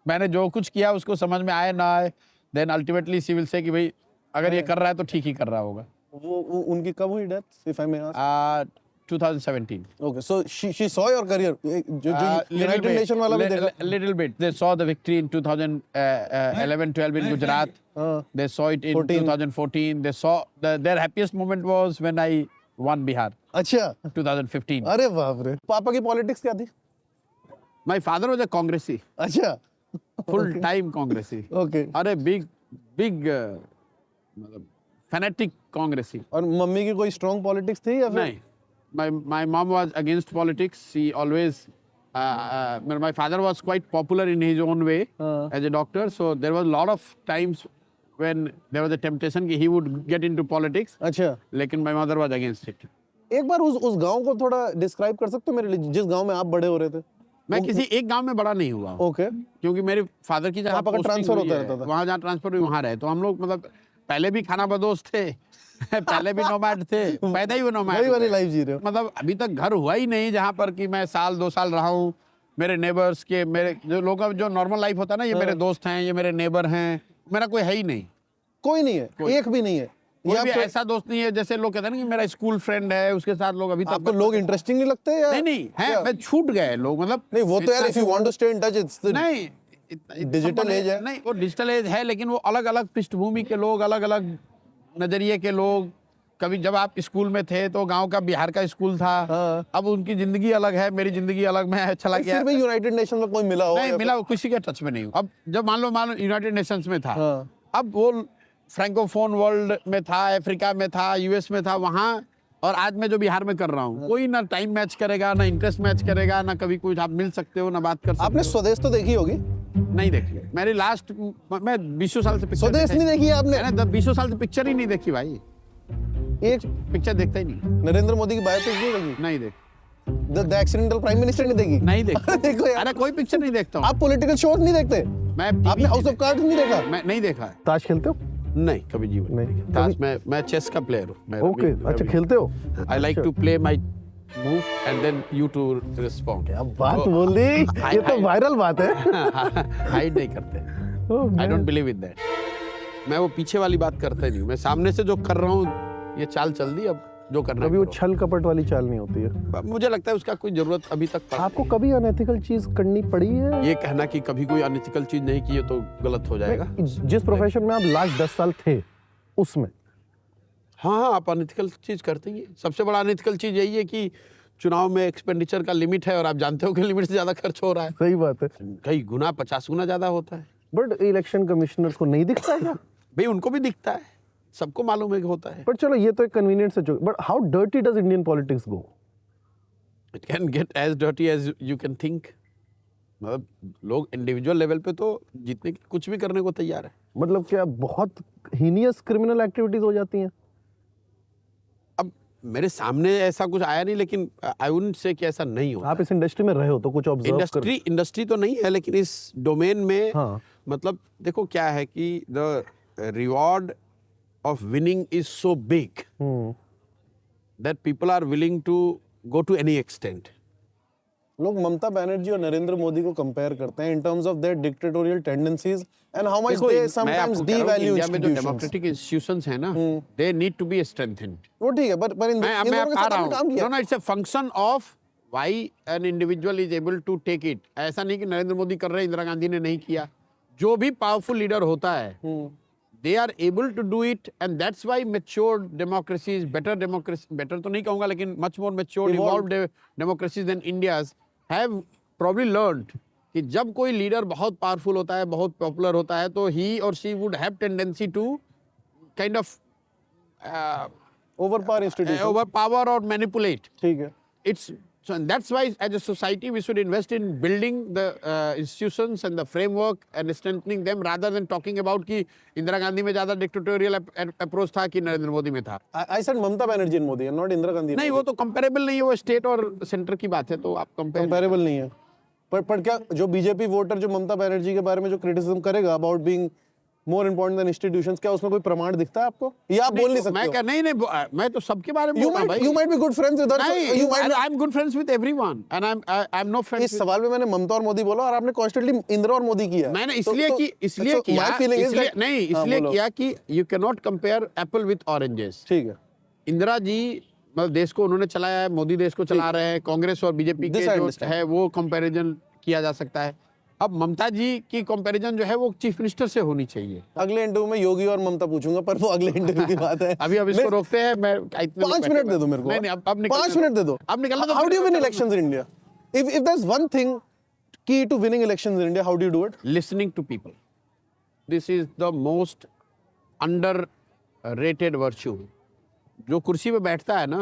मैंने जो कुछ किया उसको समझ में आए ना आए, then ultimately she will say कि भाई अगर ये कर रहा है तो ठीक ही कर रहा होगा। वो उनकी कब हुई death, if I may ask? 2017. Okay, so she saw your career. जो United Nation वाला भी देखा। Little bit. They saw the victory in 2011-12 in Gujarat. हाँ। They saw it in 2014. They saw their happiest moment was when I won Bihar, अच्छा, 2015. अरे बाप रे। पापा की पॉलिटिक्स क्या थी? My father was a Congressy, अच्छा, full time Congressy. ओके। अरे big मतलब fanatic Congressy. और मम्मी की कोई स्ट्रॉन्ग पॉलिटिक्स थी या फिर? नहीं, my mom was against politics. She always my father was quite popular in his own way as a doctor, so there was a lot of times when there was a temptation कि he would get into politics. अच्छा, लेकिन my mother was against it. एक बार उस गांव को थोड़ा डिस्क्राइब कर सकते हो मेरे लिए, जिस गांव में आप बड़े हो रहे थे? मैं किसी एक गांव में बड़ा नहीं हुआ हूँ, ओके। क्योंकि मेरे फादर की जहाँ पापा का posting transfer हुई होता है, रहता था। वहाँ जहाँ ट्रांसफर हुई वहाँ रहे, तो हम लोग मतलब पहले भी खाना बदोश थे पहले भी नोमैड थे, पैदा ही वो नोमैड वही वाली लाइफ जी रहे हो। मतलब अभी तक घर हुआ ही नहीं जहाँ पर कि मैं 1-2 साल रहा हूँ। मेरे नेबर्स के, मेरे जो लोगों का जो नॉर्मल लाइफ होता है ना, ये मेरे दोस्त हैं, ये मेरे नेबर हैं, मेरा कोई है ही नहीं। कोई नहीं है, एक भी नहीं है। कोई या भी तो ऐसा दोस्त नहीं है जैसे लोग कहते हैं ना कि मेरा स्कूल फ्रेंड है, उसके साथ लोग अभी तक आपको लोग इंटरेस्टिंग नहीं लगते या? नहीं है, मैं छूट गए लोग, मतलब नहीं, वो तो यार if you want to stay in touch it's नहीं, डिजिटल एज है। नहीं, वो डिजिटल एज है, लेकिन वो अलग अलग पृष्ठभूमि के लोग, अलग अलग नजरिए के लोग। कभी जब आप स्कूल में थे तो गांव का, बिहार का स्कूल था, अब उनकी जिंदगी अलग है, मेरी जिंदगी अलग, मैं चला गया। फिर भी यूनाइटेड नेशन में कोई मिला हो? नहीं मिला, किसी के टच में नहीं हूँ। अब जब मान लो यूनाइटेड नेशंस में था, अब वो फ्रैंकोफोन वर्ल्ड में था, अफ्रीका में था, यूएस में था, वहाँ, और आज मैं जो बिहार में कर रहा हूँ, कोई ना टाइम मैच करेगा, ना इंटरेस्ट मैच करेगा, ना कभी कुछ आप मिल सकते हो, ना बात कर सकते आपने हो। स्वदेश तो देखी होगी? नहीं देखी मेरी लास्ट, मैं 20 साल से पिक्चर स्वदेश नहीं देखी आपने? 20 साल से पिक्चर ही नहीं देखी भाई, एक पिक्चर देखता ही नहीं। नरेंद्र मोदी की बायोपिक नहीं देखी? नहीं देख द एक्सीडेंटल प्राइम मिनिस्टर नहीं देखी? नहीं देखता। देखो यार, अरे कोई पिक्चर नहीं देखता हूँ आप पॉलिटिकल शोज नहीं देखते? मैं। आपने हाउस ऑफ कार्ड्स नहीं देखा? मैं नहीं देखा है। ताश खेलते हो? नहीं, कभी जीवन नहीं। नहीं। ताश मैं चेस का प्लेयर हूँ। ओके, अच्छा खेलते हो? I like to play my move and then you to respond. क्या बात बोल दी, ये तो वायरल बात है। हाइड नहीं करते, I don't believe in that. मैं वो पीछे वाली बात करता ही नहीं हूँ, मैं सामने से जो कर रहा हूँ, ये चाल चल दी, अब जो करना है कभी वो करो। छल कपट वाली चाल नहीं होती है। मुझे लगता है उसका कोई जरूरत अभी तक पड़ा आपको कभी अनएथिकल चीज करनी पड़ी है? नहीं। ये कहना कि कभी कोई अनएथिकल चीज नहीं की है तो गलत हो जाएगा। जिस प्रोफेशन में आप लास्ट 10 साल थे उसमें हाँ, आप अनएथिकल चीज करते ही हैं। सबसे बड़ा अनएथिकल चीज यही है कि चुनाव में एक्सपेंडिचर का लिमिट है और आप जानते हो कि लिमिट से ज्यादा खर्च हो रहा है, सही बात है, कई गुना 50 गुना ज्यादा होता है। बट इलेक्शन कमिश्नर्स को नहीं दिखता है क्या? भाई उनको भी दिखता है, सबको मालूम है कि होता है। बट चलो ये तो एक कन्वीनियंस है, but how dirty does Indian politics go? It can get as dirty as you can think. मतलब लोग इंडिविजुअल लेवल पे तो जीतने की कुछ भी करने को तैयार है। मतलब क्या बहुत हीनियस क्रिमिनल एक्टिविटीज हो जाती हैं? अब मेरे सामने ऐसा कुछ आया नहीं, लेकिन आई वुडंट से कि ऐसा नहीं होता। आप इस इंडस्ट्री में रहे हो तो कुछ ऑब्जर्व कर। इंडस्ट्री तो नहीं है, लेकिन इस डोमेन में हाँ। मतलब देखो क्या है कि the reward of winning is so big that people are willing to go to any extent. लोग ममता बनर्जी और नरेंद्र मोदी को कंपेयर करते हैं in terms of their dictatorial tendencies and how much they sometimes devalue India में जो इंस्टीट्यूशंस। डेमोक्रेटिक इंस्टीट्यूशंस हैं ना, they need to be strengthened. वो ठीक है, पर इन मैं इन लोगों के आ साथ रहा आपने काम हूँ। किया। No, it's a function of why an individual is able to take it. ऐसा नहीं कि नरेंद्र मोदी कर रहे हैं, इंदिरा गांधी ने नहीं किया। जो भी पावरफुल लीडर होता है they are able to do it, and that's why mature democracies, better तो नहीं कहूँगा, लेकिन much more mature evolved democracies than India's have probably learned कि जब कोई लीडर बहुत पावरफुल होता है, बहुत पॉपुलर होता है, तो he or she would have tendency to kind of overpower institution, overpower or manipulate. ठीक है। It's so, and that's why as a society we should invest in building the institutions and the framework and strengthening them rather than talking about कि इंदिरा गांधी में ज्यादा डिक्टेटोरियल अप्रोच था कि नरेंद्र मोदी में था। I said Mamata Banerjee and Modi, not Indira Gandhi. नहीं, वो तो कंपेरेबल नहीं है, वो स्टेट और सेंटर की बात है, तो आप कंपेयर। कंपैरेबल नहीं है। पर क्या जो बीजेपी वोटर जो ममता बनर्जी के बारे में जो क्रिटिसिज्म करेगा about being more important than institutions, क्या उसमें कोई प्रमाण दिखता है आपको? या आप बोल नहीं सकते? मैं क्या नहीं, मैं तो सबके बारे में बोल रहा हूं भाई। You might be good friends with her. नहीं, You might. I'm good friends with everyone and I'm no friends इस सवाल में मैंने ममता और मोदी बोला और आपने कॉन्स्टेंटली इंदिरा और मोदी किया। मैंने इसलिए किया, my feeling is that- इसलिए किया कि you can not compare Apple with oranges. ठीक है। इंदिरा जी मतलब देश को उन्होंने चलाया है, मोदी देश को चला रहे हैं, कांग्रेस और बीजेपी के This I जो understand. है वो कंपैरिजन किया जा सकता है। अब ममता जी की कंपैरिजन जो है वो चीफ मिनिस्टर से होनी चाहिए। अगले इंटरव्यू में योगी और ममता पूछूंगा, पर वो अगले इंटरव्यू की बात है। अभी अब इसको रोकते हैं। मैं 5 मिनट दे दो मेरे को। नहीं, अब 5 मिनट दे दो। अब निकलना। How do you win elections in India? If there's one thing key to winning elections in India, how do you do it? Listening to people. This is the most underrated virtue. जो कुर्सी पे बैठता है ना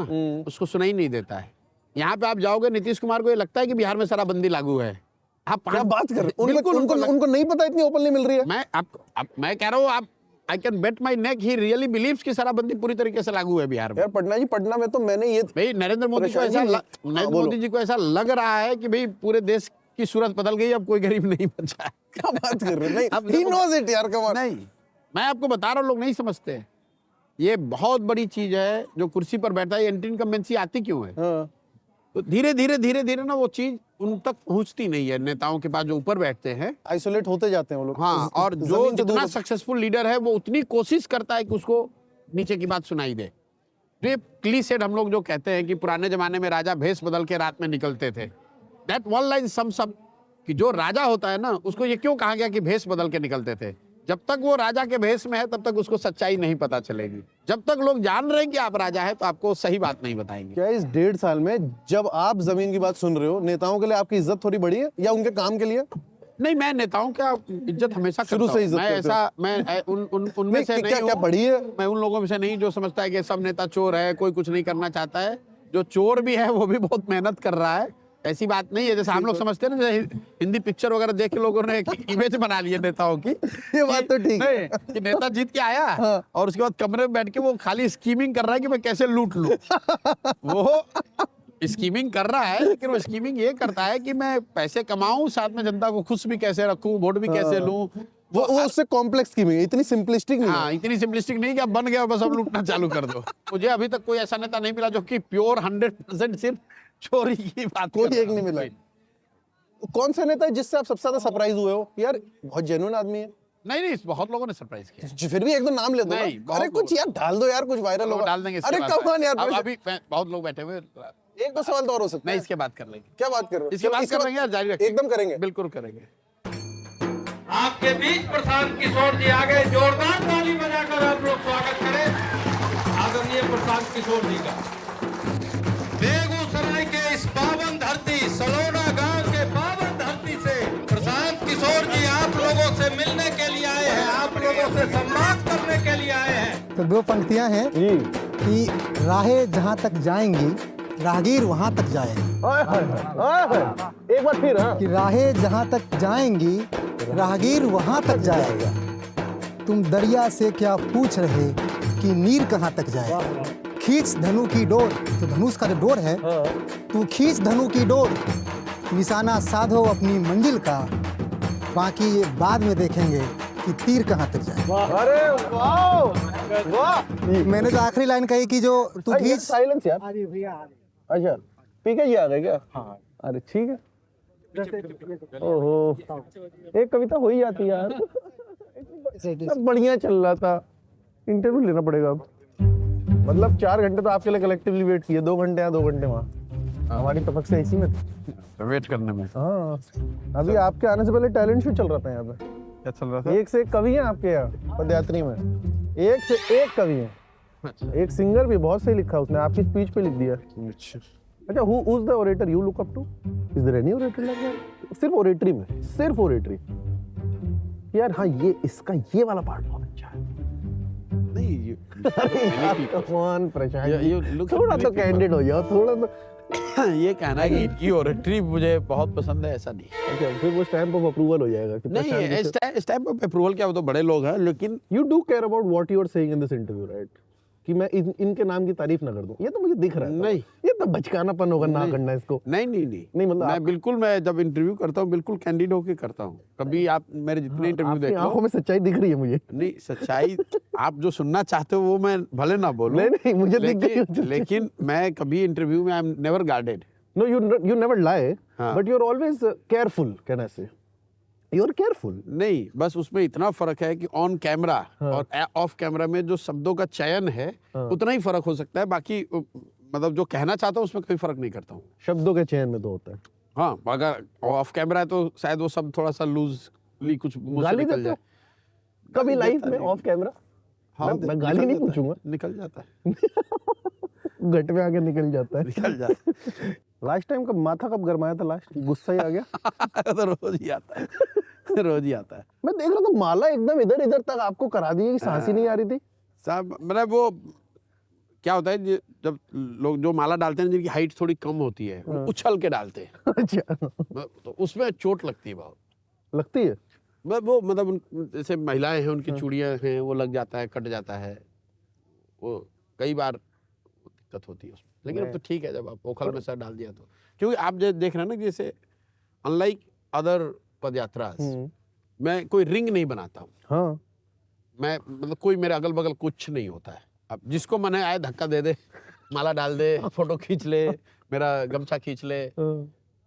उसको सुनाई नहीं देता है। यहाँ पे आप जाओगे, नीतीश कुमार को ये लगता है कि बिहार में शराबबंदी लागू है। आप क्या बात कर रहे हैं? बिल्कुल उनको नहीं पता, इतनी ओपनली मिल रही है। मैं कह रहा हूँ, आप I can bet my neck he really believes कि शराबबंदी पूरी तरीके से लागू है बिहार में। यार पटना में तो मैंने ये भाई नरेंद्र मोदी जी को ऐसा लग रहा है कि भाई पूरे देश की सूरत बदल गई, अब कोई गरीब नहीं बचा है। क्या बात कर रहे हैं? अब नहीं, he knows it यार, come on। नहीं, मैं आपको बता रहा हूँ, लोग नहीं समझते। ये बहुत बड़ी चीज है। जो कुर्सी पर बैठा है, एंटी इनकम्बेंसी आती क्यों है? हाँ। तो धीरे धीरे ना वो चीज उन तक पहुंचती नहीं है, नेताओं के पास जो ऊपर बैठते हैं। आइसोलेट होते जाते हैं वो लोग। हाँ, और जो जमीन से जितना दूर- सक्सेसफुल लीडर है वो उतनी कोशिश करता है कि उसको नीचे की बात सुनाई दे। तो ये क्लीसेड हम लोग जो कहते हैं कि पुराने जमाने में राजा भेष बदल के रात में निकलते थे, that one line sums up कि जो राजा होता है ना उसको ये क्यों कहा गया कि भेष बदल के निकलते थे? जब तक वो राजा के भेष में है तब तक उसको सच्चाई नहीं पता चलेगी। जब तक लोग जान रहे हैं कि आप राजा है तो आपको सही बात नहीं बताएंगे। क्या इस 1.5 साल में जब आप जमीन की बात सुन रहे हो, नेताओं के लिए आपकी इज्जत थोड़ी बढ़ी है या उनके काम के लिए? नहीं, मैं नेताओं का इज्जत हमेशा शुरू करता से हूं। इज्जत मैं करते ऐसा मैं उनमें से नहीं क्या हूं। बढ़ी है? मैं उन लोगों में से नहीं जो समझता है कि सब नेता चोर है, कोई कुछ नहीं करना चाहता है। जो चोर भी है वो भी बहुत मेहनत कर रहा है। ऐसी बात नहीं है जैसे हम लोग समझते हैं ना, जैसे हिंदी पिक्चर वगैरह देख के लोगों ने इमेज बना ली है नेताओं की। ये बात तो ठीक है। नहीं, कि नेता जीत के आया और उसके बाद कमरे में बैठ के वो खाली स्कीमिंग कर रहा है कि मैं कैसे लूट लूं। वो स्कीमिंग कर रहा है, लेकिन वो स्कीमिंग ये करता है कि मैं पैसे कमाऊं, साथ में जनता को खुश भी कैसे रखूं, वोट भी कैसे लूं। वो उससे कॉम्प्लेक्स स्कीमिंग, इतनी सिंपलिस्टिक नहीं है। हाँ, इतनी सिंपलिस्टिक नहीं कि अब बन गया बस अब लूटना चालू कर दो। मुझे अभी तक कोई ऐसा नेता नहीं मिला जो कि प्योर 100% सिर्फ चोरी की बात कोई कर एक रहा नहीं हो। मिला। कौन सा नेता है जिससे आप सबसे ज्यादा सरप्राइज हुए हो, यार बहुत जेन्युइन आदमी है? नहीं नहीं, बहुत लोगों ने सरप्राइज किया। फिर भी एक दो नाम ले दो ना। नहीं, बहुत अरे कुछ यार डाल दो यार, कुछ वायरल होगा। डाल देंगे, अरे कम ऑन यार, अभी बहुत लोग बैठे हुए। एक दो सवाल तो और हो सकता है। नहीं, इसके बाद कर लेंगे। क्या बात कर रहे हो? इसके बाद कर लेंगे यार, जारी रखेंगे। एकदम करेंगे, बिल्कुल करेंगे। आपके बीच प्रशांत किशोर जी आ गए, जोरदार ताली बजाकर आप लोग स्वागत करें आदरणीय प्रशांत किशोर जी का। बेगूसराय के इस पावन धरती, सलोना गांव के पावन धरती से प्रशांत किशोर जी आप लोगों से मिलने के लिए आए हैं, आप लोगों से संवाद करने के लिए आए हैं। तो दो पंक्तियां हैं कि राहें जहां तक जाएंगी राहगीर वहां तक जाएगा। ओए होए होए होए। एक बार फिर। हाँ, कि राहें जहां तक जाएंगी राहगीर वहां तक जाएगा। तुम दरिया से क्या पूछ रहे कि नीर कहां तक जाएगा। खींच धनु की डोर, तो धनुष का जो डोर है, तू खींच धनु की डोर, निशाना साधो अपनी मंजिल का, बाकी ये बाद में देखेंगे कि तीर कहां तक जाएगा। अरे वाह वाह। मैंने जो आखिरी लाइन कही कि जो तू खींच। साइलेंस यार। अच्छा, पीके जी आ गए क्या? हाँ। अरे ठीक है। ओहो, एक कविता हो ही जाती है यार। सब बढ़िया चल रहा था, इंटरव्यू लेना पड़ेगा अब। मतलब 4 घंटे तो आपके लिए कलेक्टिवली वेट किए, 2 घंटे यहाँ 2 घंटे वहाँ। हमारी तपस्या इसी में थी, वेट करने में। हाँ, अभी आपके आने से पहले टैलेंट शो चल रहा था यहाँ पे। क्या चल रहा था? एक से एक कवि हैं आपके यहाँ पदयात्री में, एक से एक कवि हैं। एक सिंगर भी बहुत सही लिखा उसने, आपकी स्पीच पे लिख दिया। अच्छा, who is the orator you look up to? Is there any orator like that? सिर्फ ओरेटरी में, सिर्फ ओरेटरी। यार हाँ, ये इसका ये वाला पार्ट बहुत अच्छा है। नहीं, कौन प्रशांत, you look थोड़ा तो कैंडिड हो जाओ, थोड़ा तो। ये कहना है कि इनकी ओरेटरी मुझे बहुत पसंद है, ऐसा नहीं। अच्छा, फिर वो स्टैम्प ऑफ अप्रूवल हो जाएगा कि नहीं, स्टैम्प ऑफ अप्रूवल क्या, वो तो बड़े लोग हैं, लेकिन you do care about what you are saying in this interview, right? कि मैं इनके नाम की तारीफ ना कर दूं, ये तो मुझे दिख रहा है। नहीं, ये तो बचकानापन होगा ना करना इसको। नहीं, मतलब मैं बिल्कुल, मैं जब इंटरव्यू करता हूँ बिल्कुल कैंडिड होके करता हूँ। कभी आप मेरे जितने इंटरव्यू देख लो, आंखों में सच्चाई दिख रही है मुझे। नहीं, सच्चाई आप जो सुनना चाहते हो वो मैं भले ना बोलूं। नहीं, मुझे दिख गई है। लेकिन मैं कभी इंटरव्यू में I am never guarded. No, you never lie, हाँ. but you're always careful, can I say? You're careful. नहीं, बस उसमें इतना फर्क है कि ऑन कैमरा और ऑफ कैमरा में जो शब्दों का चयन है उतना ही फर्क हो सकता है। बाकी मतलब जो कहना चाहता हूँ उसमें कोई फर्क नहीं करता हूँ। शब्दों के चयन में तो होता है। हाँ, अगर ऑफ कैमरा है तो शायद वो सब थोड़ा सा लूजली कुछ मुंह से गाली निकल देते जाए। हो कभी लाइफ में ऑफ कैमरा? हाँ, मैं गाली नहीं पूछूंगा। निकल जाता है। गट में आके निकल जाता है। निकल जाता है। लास्ट टाइम कब माथा कब गरमाया था? लास्ट गुस्सा ही आ गया। तो रोज ही आता है, रोज ही आता है। मैं देख रहा था माला एकदम इधर इधर तक आपको करा दी है कि सांस ही नहीं आ रही थी। साहब, मतलब वो क्या होता है, जब लोग जो माला डालते हैं जिनकी हाइट थोड़ी कम होती है, वो उछल के डालते हैं। अच्छा, तो उसमें चोट लगती है बहुत। लगती है? वो मतलब जैसे महिलाएं हैं, उनकी चूड़ियां हैं, वो लग जाता है, कट जाता है, वो कई बार दिक्कत होती है उसमें। लेकिन अब तो ठीक है, जब आप ओखल में सर डाल दिया तो। क्योंकि आप जो देख रहे हैं ना, जैसे अनलाइक अदर पदयात्रा, मैं कोई रिंग नहीं बनाता हूँ। हाँ, मैं मतलब कोई मेरे अगल बगल कुछ नहीं होता है। अब जिसको मन है आए धक्का दे दे, माला डाल दे, फोटो खींच ले, मेरा गमछा खींच ले।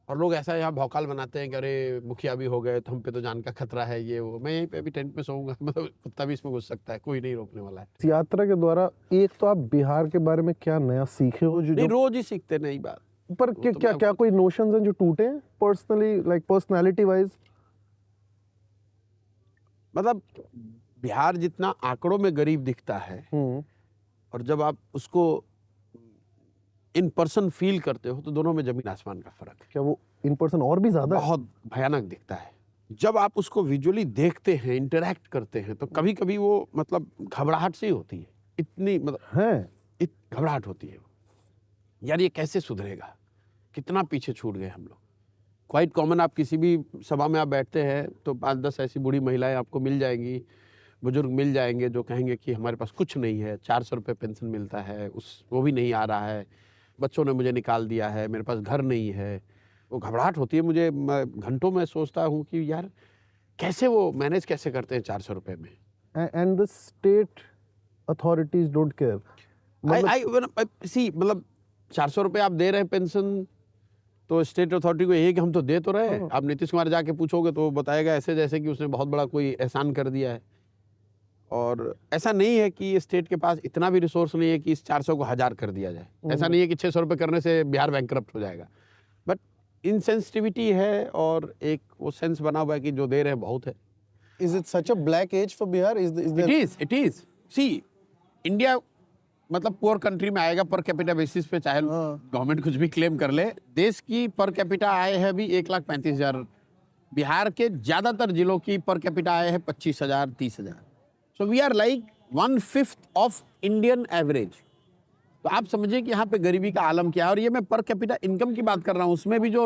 और लोग ऐसा यहाँ भौकाल बनाते हैं कि अरे मुखिया भी हो गए तो हम पे तो जान का खतरा है, ये वो। मैं यहीं पे अभी टेंट में सोऊंगा, मतलब कुत्ता भी इसमें घुस सकता है, कोई नहीं रोकने वाला है। इस यात्रा के द्वारा एक तो आप बिहार के बारे में क्या नया सीखे हो? नहीं, रोज ही सीखते नई बात। पर क्या कोई नोशंस हैं जो टूटे हैं पर्सनली, लाइक पर्सनालिटी वाइज? मतलब बिहार जितना आंकड़ों में गरीब दिखता है, और जब आप उसको इन पर्सन फील करते हो तो दोनों में जमीन आसमान का फर्क है। क्या वो इन पर्सन और भी ज्यादा बहुत भयानक दिखता है? जब आप उसको विजुअली देखते हैं, इंटरैक्ट करते हैं, तो कभी कभी वो मतलब घबराहट सी होती है, इतनी मतलब है, घबराहट होती है यार, ये कैसे सुधरेगा, कितना पीछे छूट गए हम लोग। क्वाइट कॉमन, आप किसी भी सभा में आप बैठते हैं तो 5-10 ऐसी बूढ़ी महिलाएं आपको मिल जाएंगी, बुजुर्ग मिल जाएंगे जो कहेंगे कि हमारे पास कुछ नहीं है, 400 रुपये पेंशन मिलता है, वो भी नहीं आ रहा है, बच्चों ने मुझे निकाल दिया है, मेरे पास घर नहीं है। वो घबराहट होती है मुझे। घंटों में सोचता हूँ कि यार कैसे वो मैनेज कैसे करते हैं 400 रुपये में। And the state authorities don't care. मतलब 400 रुपये आप दे रहे हैं पेंशन, तो स्टेट अथॉरिटी को यही कि हम तो दे तो रहे हैं, आप नीतीश कुमार जाके पूछोगे तो वो बताएगा ऐसे जैसे कि उसने बहुत बड़ा कोई एहसान कर दिया है। और ऐसा नहीं है कि स्टेट के पास इतना भी रिसोर्स नहीं है कि इस 400 को 1000 कर दिया जाए। ऐसा नहीं है कि 600 रुपये करने से बिहार बैंकरप्ट हो जाएगा, बट इनसेंसिटिविटी है और एक वो सेंस बना हुआ है कि जो दे रहे हैं बहुत है। Is it such a black age for Bihar? It is. See, India मतलब पुअर कंट्री में आएगा पर कैपिटा बेसिस पे, चाहे गवर्नमेंट कुछ भी क्लेम कर ले। देश की पर कैपिटा आय है अभी 1,35,000। बिहार के ज्यादातर जिलों की पर कैपिटा आय है 25,000, 30,000। So we are like 1/5 of Indian average. तो आप समझिए कि यहाँ पे गरीबी का आलम क्या है। और ये मैं पर कैपिटा इनकम की बात कर रहा हूँ, उसमें भी जो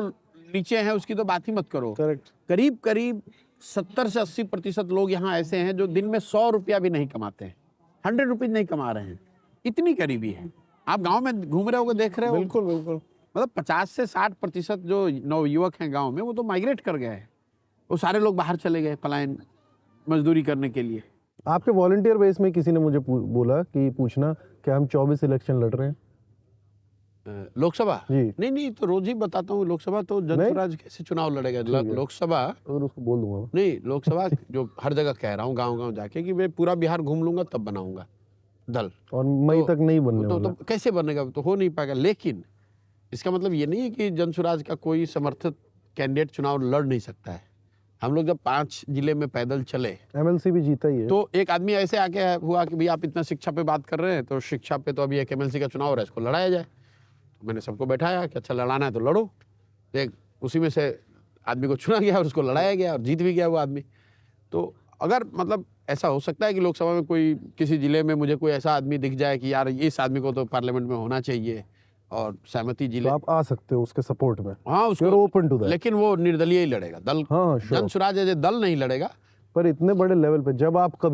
नीचे हैं उसकी तो बात ही मत करो। Correct. करीब करीब 70 से 80% लोग यहाँ ऐसे हैं जो दिन में 100 रुपया भी नहीं कमाते हैं, 100 रुपीज नहीं कमा रहे हैं। इतनी गरीबी है। आप गांव में घूम रहे होगे, देख रहे हो, बिल्कुल बिल्कुल। मतलब 50 से 60% जो नवयुवक हैं गांव में, वो तो माइग्रेट कर गए हैं। वो सारे लोग बाहर चले गए पलायन मजदूरी करने के लिए। आपके वॉलंटियर बेस में किसी ने मुझे बोला कि पूछना कि हम 24 इलेक्शन लड़ रहे हैं लोकसभा जी। नहीं तो रोज ही बताता हूँ, लोकसभा तो जनस्वराज कैसे चुनाव लड़ेगा। लोकसभा और उसको बोल दूंगा नहीं, लोकसभा जो हर जगह कह रहा हूँ गांव-गांव जाके कि मैं पूरा बिहार घूम लूंगा तब बनाऊंगा दल। और मई तक नहीं बनने वाला। तो कैसे बनेगा, तो हो नहीं पाएगा। लेकिन इसका मतलब ये नहीं है कि जनस्वराज का कोई समर्थित कैंडिडेट चुनाव लड़ नहीं सकता है। हम लोग जब 5 जिले में पैदल चले, एमएलसी भी जीता ही है। तो एक आदमी ऐसे आके हुआ कि भाई आप इतना शिक्षा पे बात कर रहे हैं, तो शिक्षा पे तो अभी एक एमएलसी का चुनाव हो रहा है, इसको लड़ाया जाए। तो मैंने सबको बैठाया कि अच्छा लड़ाना है तो लड़ो। एक उसी में से आदमी को चुना गया और उसको लड़ाया गया और जीत भी गया वो आदमी। तो अगर मतलब ऐसा हो सकता है कि लोकसभा में कोई किसी जिले में मुझे कोई ऐसा आदमी दिख जाए कि यार इस आदमी को तो पार्लियामेंट में होना चाहिए और सहमति जिले, तो आप आ सकते हो उसके सपोर्ट में। हाँ उसको ओपन टू दैट। लेकिन वो निर्दलीय ही लड़ेगा, दल। हाँ, sure. जनस्वराज ऐसे दल नहीं लड़ेगा। पर इतने बड़े लेवल पे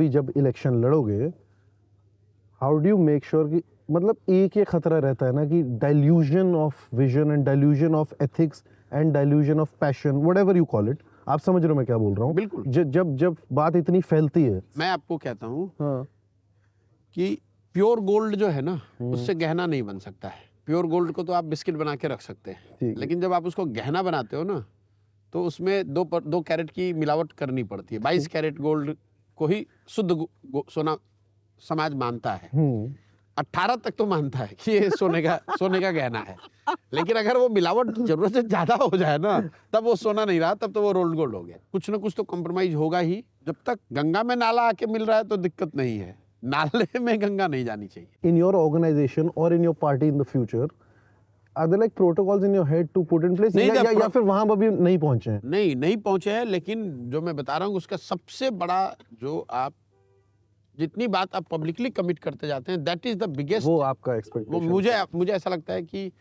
जब इलेक्शन लड़ोगे, how do you make sure कि मतलब एक ये खतरा रहता है ना कि dilution of vision and dilution of ethics and dilution of passion, whatever you call it. आप समझ रहे हो मैं क्या बोल रहा हूँ? बिल्कुल। जब बात इतनी फैलती है। मैं आपको कहता हूँ हाँ। कि प्योर गोल्ड जो है ना, उससे गहना नहीं बन सकता है। प्योर गोल्ड को तो आप बिस्किट बना के रख सकते हैं, लेकिन जब आप उसको गहना बनाते हो ना, तो उसमें 2 कैरेट की मिलावट करनी पड़ती है। 22 कैरेट गोल्ड को ही शुद्ध सोना समाज मानता है। 18 तक तो मानता है कि ये सोने का गहना है। लेकिन अगर वो मिलावट जरूरत से ज्यादा हो जाए ना, तब वो सोना नहीं रहा, तब तो वो रोल्ड गोल्ड हो गया। कुछ ना कुछ तो कॉम्प्रोमाइज होगा ही। जब तक गंगा में नाला आके मिल रहा है तो दिक्कत नहीं है, नाले में गंगा नहीं जानी चाहिए। In your organization or in your party in the future, are there like protocols in your head to put in place? या फिर वहां अभी नहीं पहुंचे हैं? नहीं पहुंचे हैं, लेकिन जो मैं बता रहा हूँ उसका सबसे बड़ा जो आप जितनी बात आप पब्लिकली कमिट करते जाते हैं, दैट इज द बिगेस्ट। वो आपका एक्सपेक्टेशन। मुझे ऐसा लगता है कि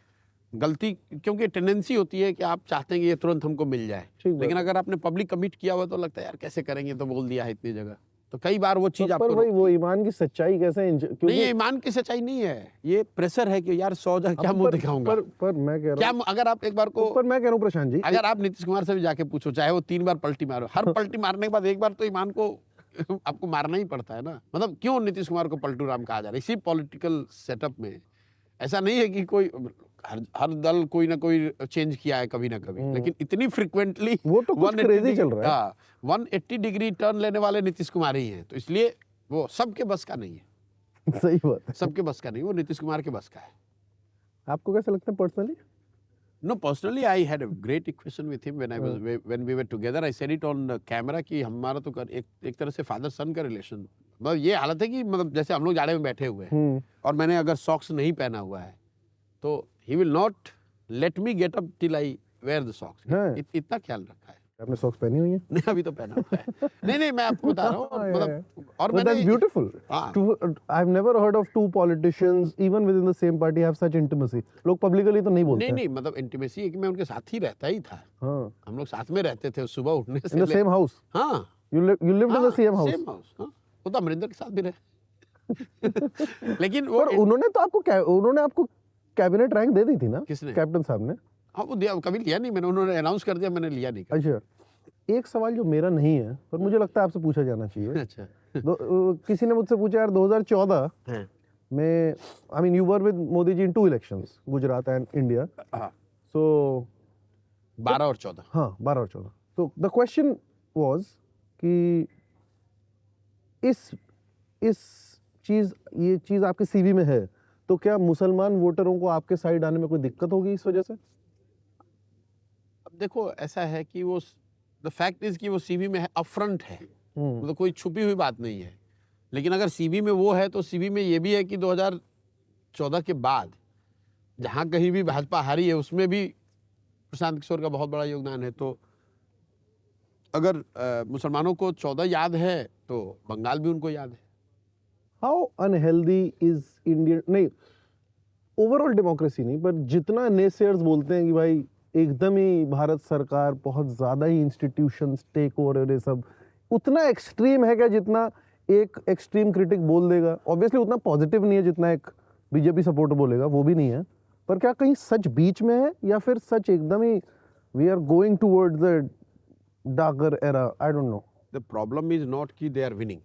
गलती, क्योंकि टेंडेंसी होती है कि आप चाहते हैं कि ये तुरंत हमको मिल जाए, लेकिन अगर आपने पब्लिक कमिट किया हुआ तो लगता है यार कैसे करेंगे, तो बोल दिया है इतनी जगह। तो कई बार वो चीज आपको, भाई वो ईमान की सच्चाई कैसे? नहीं, ये ईमान की सच्चाई नहीं है, ये प्रेशर है कि यार 100 जगह क्या मुंह दिखाऊंगा। पर मैं कह रहा हूँ, अगर आप एक बार को, पर मैं कह रहा हूँ प्रशांत जी, अगर आप नीतीश कुमार से भी जाके पूछो, चाहे वो 3 बार पलटी मारो, हर पलटी मारने के बाद एक बार तो ईमान को आपको मारना ही पड़ता है ना। मतलब क्यों नीतीश कुमार को पलटू राम कहा जा रहा है? इसी पॉलिटिकल सेटअप में ऐसा नहीं है कि कोई हर दल कोई ना कोई चेंज किया है कभी ना कभी, लेकिन इतनी फ्रिक्वेंटली वो तो कुछ क्रेजी चल रहा है। 180 डिग्री टर्न लेने वाले नीतीश कुमार ही हैं, तो इसलिए वो सबके बस का नहीं है। सही बात है, सबके बस का नहीं, वो नीतीश कुमार के बस का है। आपको कैसा लगता है personally? No, personally, I had a great equation with him when we were together. I said it on camera कि हमारा तो एक तरह से फादर सन का रिलेशन, मतलब ये हालत है कि मतलब जैसे हम लोग जाड़े में बैठे हुए हैं और मैंने अगर सॉक्स नहीं पहना हुआ है तो he will not let me get up till I wear the socks. इतना ख्याल रखा है। आपने सॉक्स पहनी हुई है? नहीं, अभी तो पहना हुआ है। नहीं, मैं आपको बता रहा हूँ, मतलब और But that's beautiful. I've never heard of 2 politicians even within the same party have such intimacy. लोग publicly तो नहीं बोलते। नहीं, मतलब इंटीमेसी है कि मैं उनके साथ ही रहता ही था। हाँ। हम लोग साथ में रहते थे सुबह उठने से। In the same house. हाँ। You lived in the same house. Same house. हाँ। वो तो अमरिंदर के साथ भी रहे। लेकिन वो पर उन्होंने आपको कैबिनेट रैंक दे दी थी ना? किसने? कैप्टन साहब ने। हाँ, वो दिया, कभी लिया नहीं मैंने, उन्होंने अनाउंस कर दिया, मैंने लिया नहीं। अच्छा, एक सवाल जो मेरा नहीं है पर मुझे लगता है आपसे पूछा जाना चाहिए। अच्छा। किसी ने मुझसे पूछा यार 2014 में, I mean you were with Modi ji in 2 elections, Gujarat and India. So 12 और 14। हाँ 12 और 14। तो द क्वेश्चन वाज कि ये चीज आपके सीवी में है, तो क्या मुसलमान वोटरों को आपके साइड आने में कोई दिक्कत होगी इस वजह से? अब देखो ऐसा है कि वो द फैक्ट इज कि वो सीवी में है, अपफ्रंट है, मतलब कोई छुपी हुई बात नहीं है। लेकिन अगर सीवी में वो है तो सीवी में ये भी है कि 2014 के बाद जहां कहीं भी भाजपा हारी है उसमें भी प्रशांत किशोर का बहुत बड़ा योगदान है। तो अगर मुसलमानों को 14 याद है तो बंगाल भी उनको याद है। हाउ अनहेल्दी इज इंडियन, नहीं ओवरऑल डेमोक्रेसी नहीं, पर जितना नेसेयर्स बोलते हैं कि भाई एकदम ही भारत सरकार बहुत ज्यादा ही इंस्टीट्यूशंस टेक ओवर और ये सब, उतना एक्सट्रीम है क्या जितना एक एक्सट्रीम क्रिटिक बोल देगा? ऑब्वियसली उतना पॉजिटिव नहीं है जितना एक बीजेपी सपोर्टर बोलेगा, वो भी नहीं है, पर क्या कहीं सच बीच में है या फिर सच एकदम ही we are going towards the darker era? I don't know. The problem is not कि दे आर विनिंग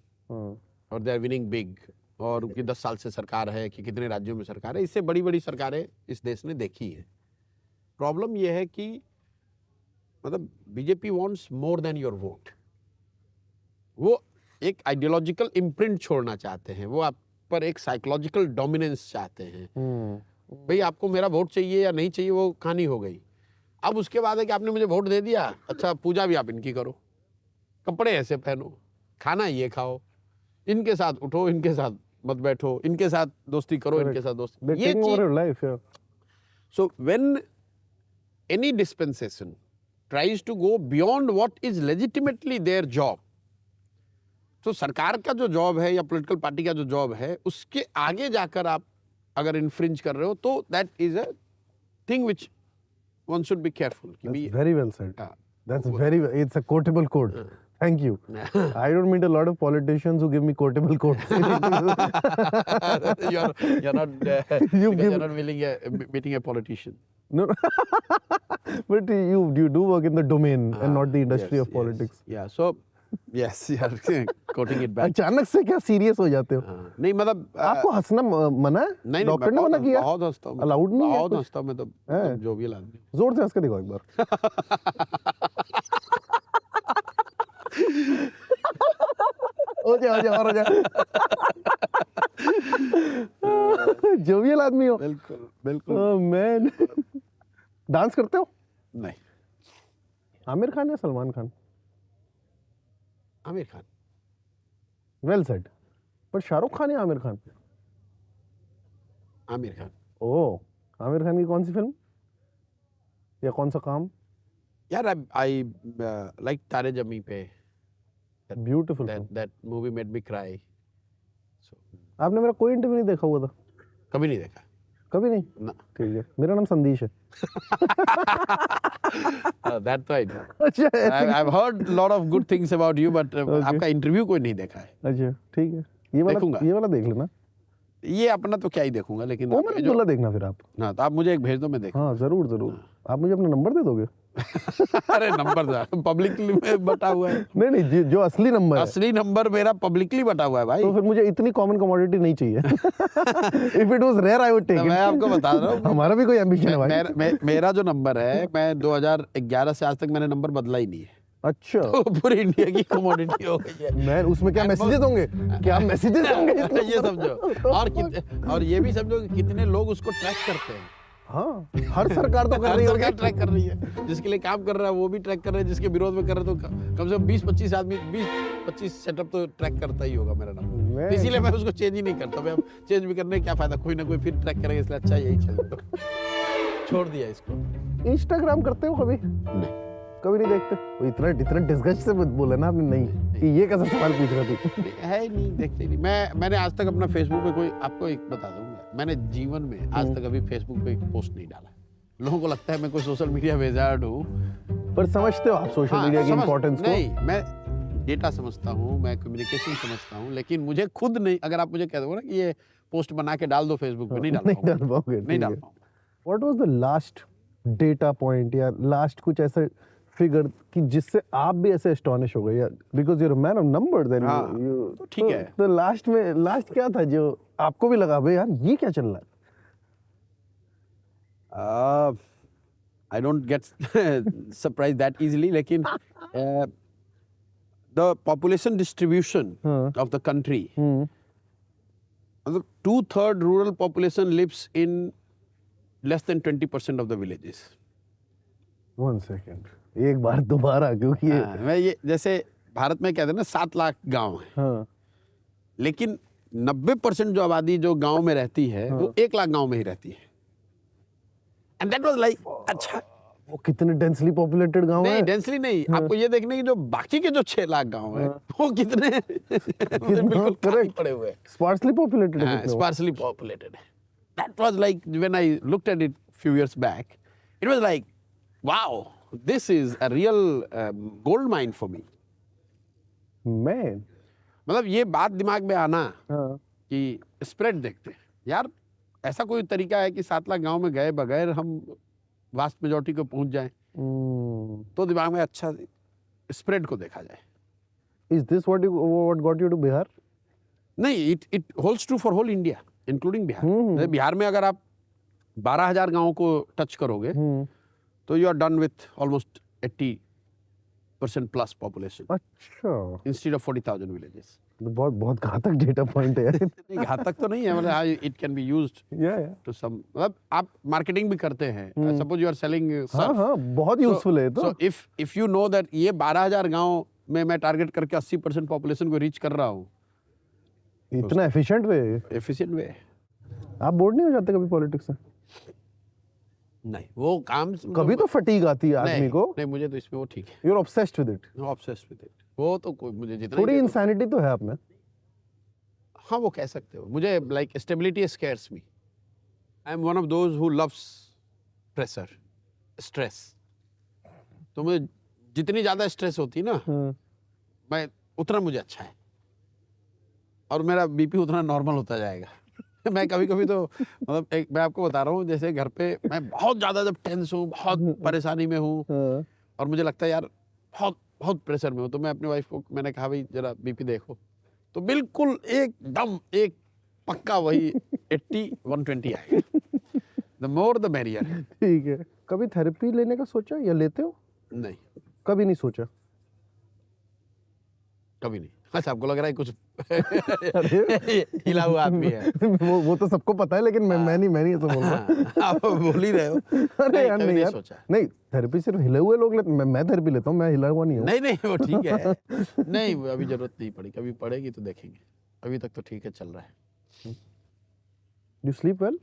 और दे आर विनिंग बिग, और उनकी 10 साल से सरकार है कि कितने राज्यों में सरकार है, इससे बड़ी बड़ी सरकारें इस देश ने देखी है। प्रॉब्लम यह है कि मतलब BJP wants more than your vote. वो एक आइडियोलॉजिकल इम्प्रिंट छोड़ना चाहते हैं, वो आप पर एक साइकोलॉजिकल डोमिनेंस चाहते हैं। भाई आपको मेरा वोट चाहिए या नहीं चाहिए वो कहानी हो गई। अब उसके बाद है कि आपने मुझे वोट दे दिया, अच्छा पूजा भी आप इनकी करो, कपड़े ऐसे पहनो, खाना ये खाओ, इनके साथ उठो, इनके साथ मत बैठो, इनके साथ दोस्ती करो, इनके साथ दोस्ती, ये चीज। So when any dispensation tries to go beyond what is legitimately their job, तो सरकार का जो जॉब है या पॉलिटिकल पार्टी का जो जॉब है उसके आगे जाकर आप अगर इन्फ्रिंज कर रहे हो तो that is a thing which one should be careful. Very well said, that's very, it's a quotable code. Thank you. I don't meet a lot of politicians who give me quotable quotes. you're not meeting a politician. No, but you do work in the domain and not the industry of politics. Yeah, so yes, you are quoting it back. अचानक से क्या सीरियस हो जाते हो? नहीं मतलब आपको हंसना मना है? नहीं, डॉक्टर ने मना किया? बहुत हंसता हूँ, अलाउड नहीं है? बहुत हंसता हूँ मैं तो, जो भी आदमी। जोर से हंस के दिखाओ एक बार। हो जा जोवियल आदमी हो। बिल्कुल बिल्कुल। मैन डांस करते हो? नहीं। आमिर खान या सलमान खान? आमिर खान। Well said. पर शाहरुख खान या आमिर खान? आमिर खान। ओह, आमिर खान की कौन सी फिल्म या कौन सा काम? यार आई लाइक तारे जमी पे। Beautiful. That movie made me cry. So, आपने मेरा कोई इंटरव्यू नहीं देखा हुआ था? कभी नहीं देखा। कभी नहीं? ना। ठीक है, मेरा नाम संदेश है। That right. अच्छा, I've heard lot of good things about you, but आपका इंटरव्यू कोई नहीं देखा है। अच्छा ठीक है, ये वाला देख लेना। ये अपना तो क्या ही देखूंगा, लेकिन ओमर अब्दुल्ला देखना फिर आप। हाँ, तो आप मुझे एक भेज दो, मैं देखूँ। हाँ जरूर जरूर। आप मुझे अपना नंबर दे दोगे? अरे नंबर पब्लिकली में बटा हुआ है। नहीं, जो असली नंबर है। असली नंबर मेरा पब्लिकली बटा हुआ है भाई। तो फिर मुझे इतनी कॉमन कमोडिटी नहीं चाहिए। If it was rare I would take it. मैं आपको बता रहा हूँ, हमारा भी कोई एम्बिशन है भाई। मेरा जो नंबर है, मैं 2011 से आज तक मैंने नंबर बदला ही नहीं है। अच्छा, तो पूरी इंडिया की कमोडिटी हो गई है। मैं उसमें क्या मैसेजेस होंगे? क्या मैसेजेस होंगे? ये समझो, और ये भी समझो कि कितने लोग उसको ट्रैक करते हैं। हाँ, हर सरकार तो कर रही है, ट्रैक कर रही है। जिसके लिए काम कर रहा है वो भी ट्रैक कर रहे हैं, जिसके विरोध में कर रहे हैं तो कम से कम 20-25 आदमी 20-25 सेटअप तो ट्रैक करता ही होगा मेरा नंबर। इसीलिए मैं उसको चेंज ही नहीं करता। मैं अब चेंज भी करने का क्या फायदा, कोई ना कोई फिर ट्रैक करेगा, इसलिए अच्छा यही चल छोड़ दिया इसको। इंस्टाग्राम करते हो कभी? नहीं, कभी नहीं देखते? वो इतना डिस्गस्ट से बोला ना आपने, नहीं कि ये कैसा सवाल पूछ रहे थे? है ही नहीं, देखते नहीं। मैंने आज तक अपना फेसबुक पे कोई, आपको एक बता दूंगा, मैंने जीवन में आज तक अभी फेसबुक पे एक पोस्ट नहीं डाला। लोगों को लगता है मैं कोई सोशल मीडिया विज़ार्ड हूँ। पर समझते हो आप सोशल मीडिया की इंपॉर्टेंस को? नहीं, मैं डेटा समझता हूँ, मैं कम्युनिकेशन समझता हूँ, लेकिन मुझे खुद नहीं, अगर आप मुझे कह दो ना कि ये पोस्ट बना के डाल दो फेसबुक पे, नहीं डाल पाऊंगा। नहीं डाल पाऊंगा। What was the last data point या लास्ट कुछ ऐसा फिगर कि जिससे आप भी ऐसे एस्टोनिश हो गए यार, because you are a man of numbers and तो ठीक है। तो लास्ट क्या था जो आपको भी लगा भाई यार ये क्या चल रहा है? I don't get surprised that easily. लेकिन the population distribution of the country, मतलब 2/3 rural population lives in less than 20% of the villages. 1 second, एक बार दोबारा, क्योंकि मैं ये जैसे भारत में कहते हैं ना 7 लाख गांव है, हाँ, लेकिन 90% जो आबादी जो गांव में रहती है वो 1 लाख गांव में ही रहती है. एंड दैट वाज लाइक अच्छा, वो कितने डेंसली पॉपुलेटेड गांव नहीं है. डेंसली नहीं, आपको ये देखने की जो बाकी के जो 6 लाख गांव है वो कितने बिल्कुल खाली पड़े हुए हैं, स्पार्सली पॉपुलेटेड है. स्पार्सली पॉपुलेटेड है. That was like when I looked at it few years back, it was like wow, this is a real gold mine for me. Man, मतलब ये बात दिमाग में आना हाँ, कि स्प्रेड देखते हैं यार, ऐसा कोई तरीका है कि 7 लाख गांव में गए बगैर हम वास्ट मेजॉरिटी को पहुंच जाएं, तो दिमाग में अच्छा स्प्रेड को देखा जाए. Is this what got you to Bihar? नहीं, it holds true for whole India, including Bihar. जैसे बिहार में अगर आप 12,000 गांवों को टच करोगे तो you are done with almost 80% plus population अच्छा, इंस्टेड ऑफ 40,000 विलेजेस. तो बहुत बहुत घातक डेटा पॉइंट है यार. नहीं घातक तो नहीं है, मतलब इट कैन बी यूज्ड या टू सम, मतलब आप मार्केटिंग भी करते हैं. सपोज यू आर सेलिंग हाँ हाँ, बहुत यूजफुल है. तो so if you know that ये 12,000 गांव में मैं टारगेट करके 80% पॉपुलेशन को रीच कर रहा हूँ, इतना एफिशिएंट वे. Efficient way. आप बोर्ड नहीं हो जाते कभी पॉलिटिक्स से? नहीं वो काम कभी तो फटीग आती है आदमी को. नहीं मुझे तो इसमें वो ठीक है, you are obsessed with it. Obsessed with it. वो तो कोई मुझे जितना थोड़ी इंसैनिटी तो है आप में. हाँ वो कह सकते हो. मुझे like stability scares me. I am one of those who loves pressure, stress. तो मुझे जितनी ज़्यादा स्ट्रेस होती है ना, मैं उतना मुझे अच्छा है, और मेरा बीपी उतना नॉर्मल होता जाएगा. मैं कभी कभी तो मतलब एक मैं आपको बता रहा हूँ, जैसे घर पे मैं बहुत ज़्यादा जब टेंस हूँ, बहुत परेशानी में हूँ, और मुझे लगता है यार बहुत बहुत प्रेशर में हूँ, तो मैं अपनी वाइफ को मैंने कहा भाई जरा बीपी देखो, तो बिल्कुल एकदम एक पक्का वही 80-120 आएगा. The more the merrier. ठीक है. कभी थेरेपी लेने का सोचा या लेते हो? नहीं कभी नहीं सोचा. कभी नहीं. अच्छा आपको लग रहा है कुछ हिला हुआ आदमी है. वो तो सबको पता है, लेकिन मैं नहीं ऐसा बोल रहा. आप बोल ही रहे हो. अरे यार कभी नहीं यार, सोचा. मैं थेरेपी सिर्फ हिले हुए लोग लेते. मैं थेरेपी लेता हूँ, मैं हिला हुआ नहीं हूँ. नहीं वो ठीक है. नहीं अभी जरूरत नहीं पड़ी, कभी पड़ेगी तो देखेंगे. अभी तक तो ठीक है, चल रहा है. You sleep well?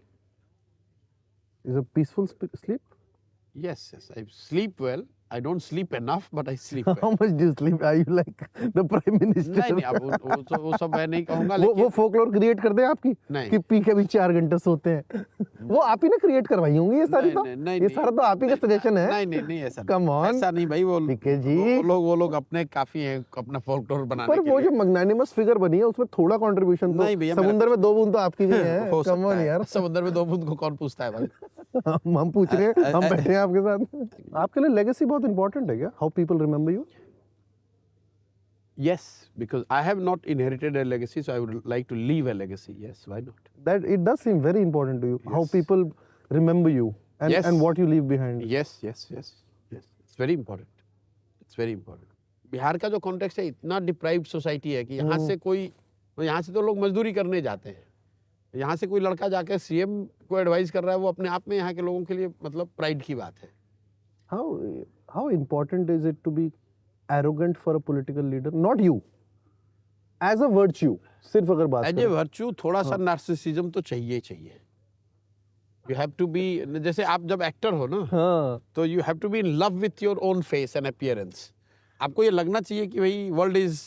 Is a peaceful sleep? Yes, I sleep well. I don't sleep enough, but I sleep well. How much do you sleep? Are you like the prime minister? नहीं अब वो सब मैं नहीं कहूँगा, वो लेकिन फोकलोर क्रिएट कर दे आपकी नहीं. कि पी के भी 4 घंटे सोते हैं. वो आप ही ने क्रिएट करवाई होंगी ये सारी. तो नहीं, ये सारा तो आप ही का सजेशन है. नहीं ऐसा Come on. ऐसा नहीं भाई. वो पीके जी, वो लोग अपने काफी हैं अपना फोकलोर बनाने पर के वो लिए. जो मैग्नानिमस फिगर बनी है उसमें थोड़ा कंट्रीब्यूशन नहीं भैया, तो समुद्र में 2 बूंद तो आपकी भी है. हो कम सकता ऑन है. यार. समुद्र में 2 बूंद को कौन पूछता है भाई. हम पूछ रहे हैं, हम बैठे हैं आपके साथ. आपके लिए लेगेसी बहुत इंपॉर्टेंट है क्या? How people remember you? Yes, because I have not inherited a legacy, so I would like to leave a legacy. Yes, why not? That it does seem very important to you. How people remember you and Yes. and what you leave behind. Yes. It's very important. It's very important. Bihar का जो कॉन्टेक्स्ट है इतना डिप्राइव्ड सोसाइटी है कि यहाँ से यहाँ से तो लोग मजदूरी करने जाते हैं. यहाँ से कोई लड़का जाकर सीएम को एडवाइस कर रहा है, वो अपने आप में यहाँ के लोगों के लिए मतलब प्राइड की बात है. How important is it to be arrogant for a political leader? Not you. As a virtue. सिर्फ अगर बात एज ए वर्च्यू थोड़ा सा नार्सिसिज्म तो चाहिए. यू हैव टू बी, जैसे आप जब एक्टर हो ना, तो you have to be in love with your own face and appearance. आपको ये लगना चाहिए कि भाई world is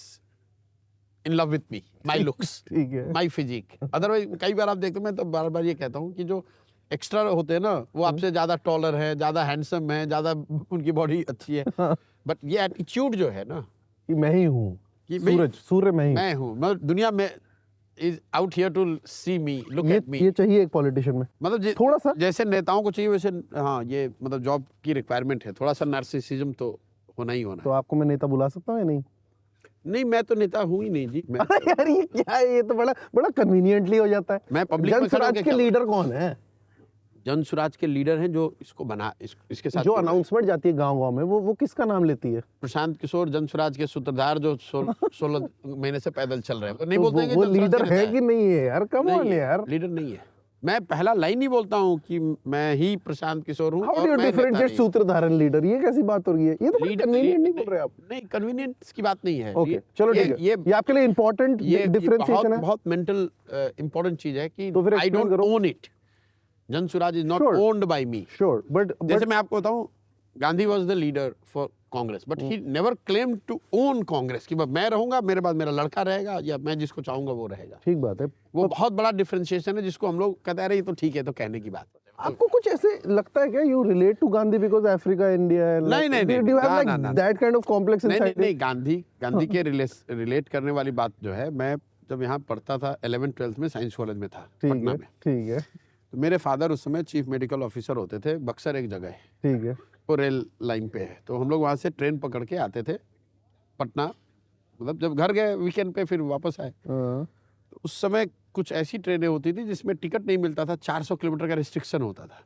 in love with me, my looks, ठीक है. माई फिजिक. अदरवाइज कई बार आप देखते हो, मैं तो बार बार ये कहता हूँ कि जो एक्स्ट्रा होते हैं ना, वो आपसे ज्यादा टॉलर है, ज्यादा हैंडसम है, ज्यादा उनकी बॉडी अच्छी है, बट ये एटीट्यूड जो है ना कि मैं ही हूँ, कि सूर्य मैं ही. मैं हूँ, मतलब दुनिया में is out here to see me, look at me. ये चाहिए एक पॉलिटिशियन में. मतलब थोड़ा सा जैसे नेताओं को चाहिए वैसे, हाँ ये मतलब जॉब की रिक्वायरमेंट है, थोड़ा सा नार्सिसिज्म तो होना ही होना. तो आपको मैं नेता बुला सकता हूँ या नहीं? नहीं मैं तो नेता हूँ ही नहीं जी. मैं यार ये क्या है? ये तो बड़ा कन्वीनियंटली हो जाता है. मैं पब्लिक में खड़ा जनस्वराज होके के लीडर कौन है? जन स्वराज के लीडर हैं जो इसको इसके साथ जो अनाउंसमेंट जाती है गांव में वो किसका नाम लेती है? प्रशांत किशोर जन स्वराज के सूत्रधार जो 16 महीने से पैदल चल रहे हैं। तो नहीं तो बोलते हैं कि वो जन स्वराज लीडर के है नेता कि नहीं है यार? कम ऑन नहीं है, यार, लीडर नहीं है। मैं पहला लाइन ही बोलता हूँ कि मैं ही प्रशांत किशोर हूँ। हाउ डू यू डिफरेंशिएट सूत्रधारन लीडर? ये कैसी बात हो रही है? ये तो कन्वीनिएंट नहीं बोल रहे आप। नहीं, कन्वीनियंस की बात नहीं है। ओके चलो ठीक है, ये आपके लिए इंपॉर्टेंट डिफरेंशिएशन है, बहुत मेंटल इंपॉर्टेंट चीज है कि तो फिर आई explain डोंट करो। Own it. Jan Suraaj is not Sure. Owned by me. Sure, but जैसे मैं आपको बताऊं, Gandhi was the leader for Congress, but he never claim to own Congress कि मैं रहूंगा, मेरे बाद मेरा लड़का रहेगा, या मैं जिसको चाहूंगा वो रहेगा। ठीक बात है। वो बहुत बड़ा डिफरेंशिएशन है जिसको हम लोग कहते हैं, अरे ये तो ठीक है, तो कहने की बात। आपको कुछ ऐसे लगता है क्या, you relate to Gandhi because Africa India? नहीं, नहीं, नहीं, डू यू हैव ना, लाइक ना, ना। दैट काइंड ऑफ कॉम्प्लेक्स नहीं, नहीं, इनसाइड? नहीं, गांधी के रिलेट करने वाली बात जो है, मैं जब यहाँ पढ़ता था 11th 12th में साइंस कॉलेज में था पटना में। ठीक है, तो मेरे फादर उस समय चीफ मेडिकल ऑफिसर होते थे, बक्सर एक जगह है, ठीक है। वो रेल लाइन पे है। तो हम लोग वहाँ से ट्रेन पकड़ के आते थे पटना, मतलब जब घर गए वीकेंड पे फिर वापस आए। हाँ, तो उस समय कुछ ऐसी ट्रेनें होती थी जिसमें टिकट नहीं मिलता था, 400 किलोमीटर का रिस्ट्रिक्शन होता था।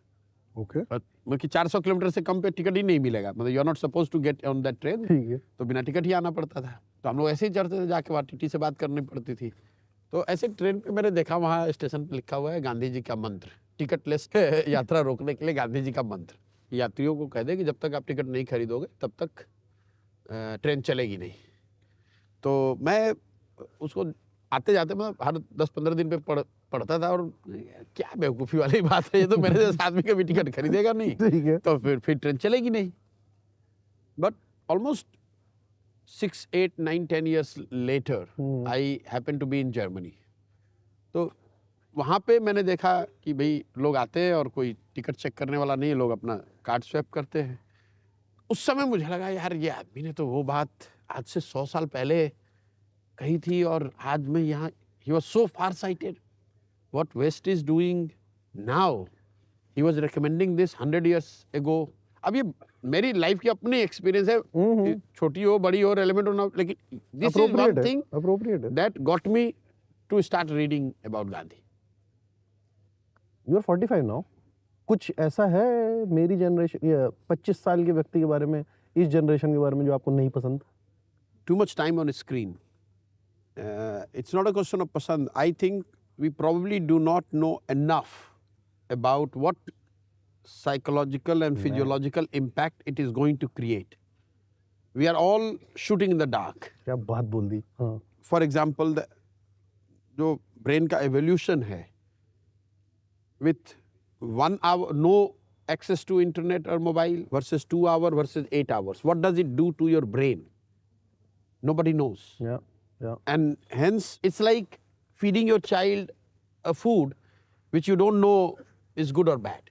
ओके, मतलब कि 400 किलोमीटर से कम पे टिकट ही नहीं मिलेगा, मतलब you are not suppose to get on that train. ठीक है। तो बिना टिकट ही आना पड़ता था। तो हम लोग ऐसे ही चढ़ते थे, जाके वहाँ टीटी से बात करनी पड़ती थी। तो ऐसे ट्रेन पे मैंने देखा, वहाँ स्टेशन पे लिखा हुआ है गांधी जी का मंत्र, टिकटलेस यात्रा रोकने के लिए गांधी जी का मंत्र। यात्रियों को कह दे कि जब तक आप टिकट नहीं खरीदोगे तब तक ट्रेन चलेगी नहीं। तो मैं उसको आते जाते मैं हर 10-15 दिन पे पढ़ता था, और क्या बेवकूफ़ी वाली बात है, ये तो मेरे जैसे आदमी कभी टिकट खरीदेगा नहीं, ठीक है। तो फिर ट्रेन चलेगी नहीं। But almost 6, 8, 9, 10 years later, I happened to be in Germany. तो वहाँ पे मैंने देखा कि भाई लोग आते हैं और कोई टिकट चेक करने वाला नहीं है, लोग अपना कार्ड स्वैप करते हैं। उस समय मुझे लगा यार, ये आदमी ने तो वो बात आज से 100 साल पहले कही थी, और आज मैं यहाँ, he was so far sighted. What West is doing now, he was recommending this 100 years ago. अब ये मेरी लाइफ की अपनी एक्सपीरियंस है, छोटी हो बड़ी हो रेलेवेंट हो ना, लेकिन this is one thing appropriate है। That got me to start reading about Gandhi. You are 45 now. कुछ ऐसा है मेरी जनरेशन या 25 साल के व्यक्ति के बारे में, इस जनरेशन के बारे में, जो आपको नहीं पसंद? Too much time on a screen. It's not a question of pasand. I think we probably do not know enough about what psychological and physiological impact it is going to create. We are all shooting in the dark. क्या बात बोल दी। हाँ, For example, जो brain का evolution है, with 1 hour no access to internet or mobile versus 2 hour versus 8 hours, what does it do to your brain? Nobody knows. या And hence it's like feeding your child a food which you don't know is good or bad.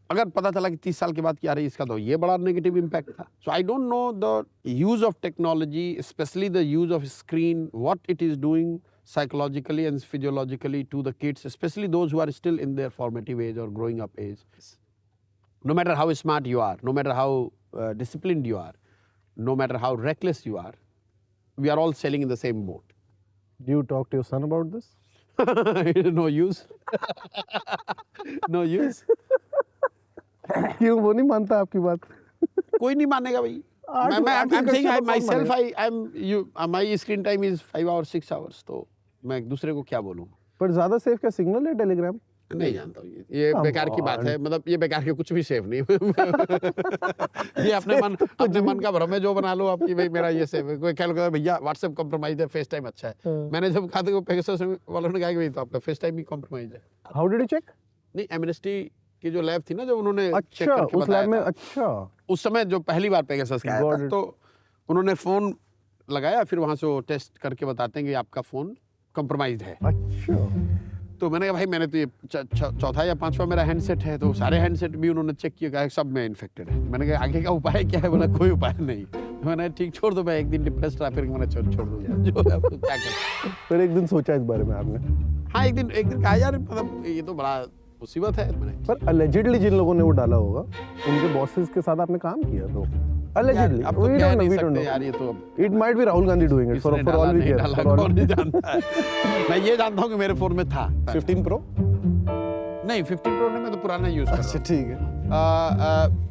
अगर पता चला कि 30 साल के बाद कि अरे इसका तो ये बड़ा नेगेटिव इम्पैक्ट था। So I don't know the use of technology, specially the use of screen, what it is doing psychologically and physiologically to the kids, especially those who are still in their formative age or growing up age. No matter how smart you are, no matter how disciplined you are, no matter how reckless you are, we are all sailing in the same boat. Do you talk to your son about this? No use. No use. क्यों, वो नहीं मानता आपकी बात? कोई नहीं मानेगा भाई। I'm saying I myself, my screen time is 5 hours, 6 hours. तो मैं एक दूसरे को क्या बोलूँ? पर ज्यादा सेफ क्या सिग्नल है टेलीग्राम? नहीं जानता हूँ, ये बेकार की बात है, मतलब ये बेकार के कुछ भी सेफ नहीं। ये अपने मन का भ्रम है, जो बना लो आपकी भाई मेरा ये सेफ है। कोई ख्याल करता है भैया व्हाट्सएप कॉम्प्रोमाइज है, फेस टाइम अच्छा है। मैंने जब कहा था पेगासस वालों ने कहा कि भाई तो आपका फेस टाइम भी कॉम्प्रोमाइज है। How did you check? नहीं, एमनेस्टी की जो लैब थी ना, जब उन्होंने चेक अच्छा, करके उस बताया लैब में? था, अच्छा, उस समय जो पहली बार पेगासस का आया था, तो उन्होंने फोन लगाया, फिर वहां से वो टेस्ट करके बताते हैं कि आपका फोन कॉम्प्रोमाइज है। अच्छा। तो मैंने कहा भाई मैंने तो ये चौथा या पांचवा मेरा हैंडसेट है, तो सारे हैंडसेट भी उन्होंने चेक किया, कहा सब में इन्फेक्टेड है। मैंने कहा आगे का उपाय क्या है? बोला कोई उपाय नहीं। मैंने ठीक छोड़ दो, मैं एक दिन डिप्रेस रहा, फिर मैंने छोड़ दो यार, जो है आपको क्या करें। फिर एक दिन सोचा इस बारे में आपने? हाँ, एक दिन कहा यार, मतलब ये तो बड़ा मुसीबत है। मैंने पर अलेजिडली जिन लोगों ने वो डाला होगा, उनके बॉसेस के साथ आपने काम किया, तो अलेजिडली अब तो कह नहीं सकते यार, ये तो it might be Rahul Gandhi doing it for all we care. कौन नहीं जानता है। मैं ये जानता हूँ कि मेरे फोन में था 15 Pro। नहीं 15 प्रो नहीं, मैं तो पुराना यूज कर रहा अच्छा हूँ। ठीक है।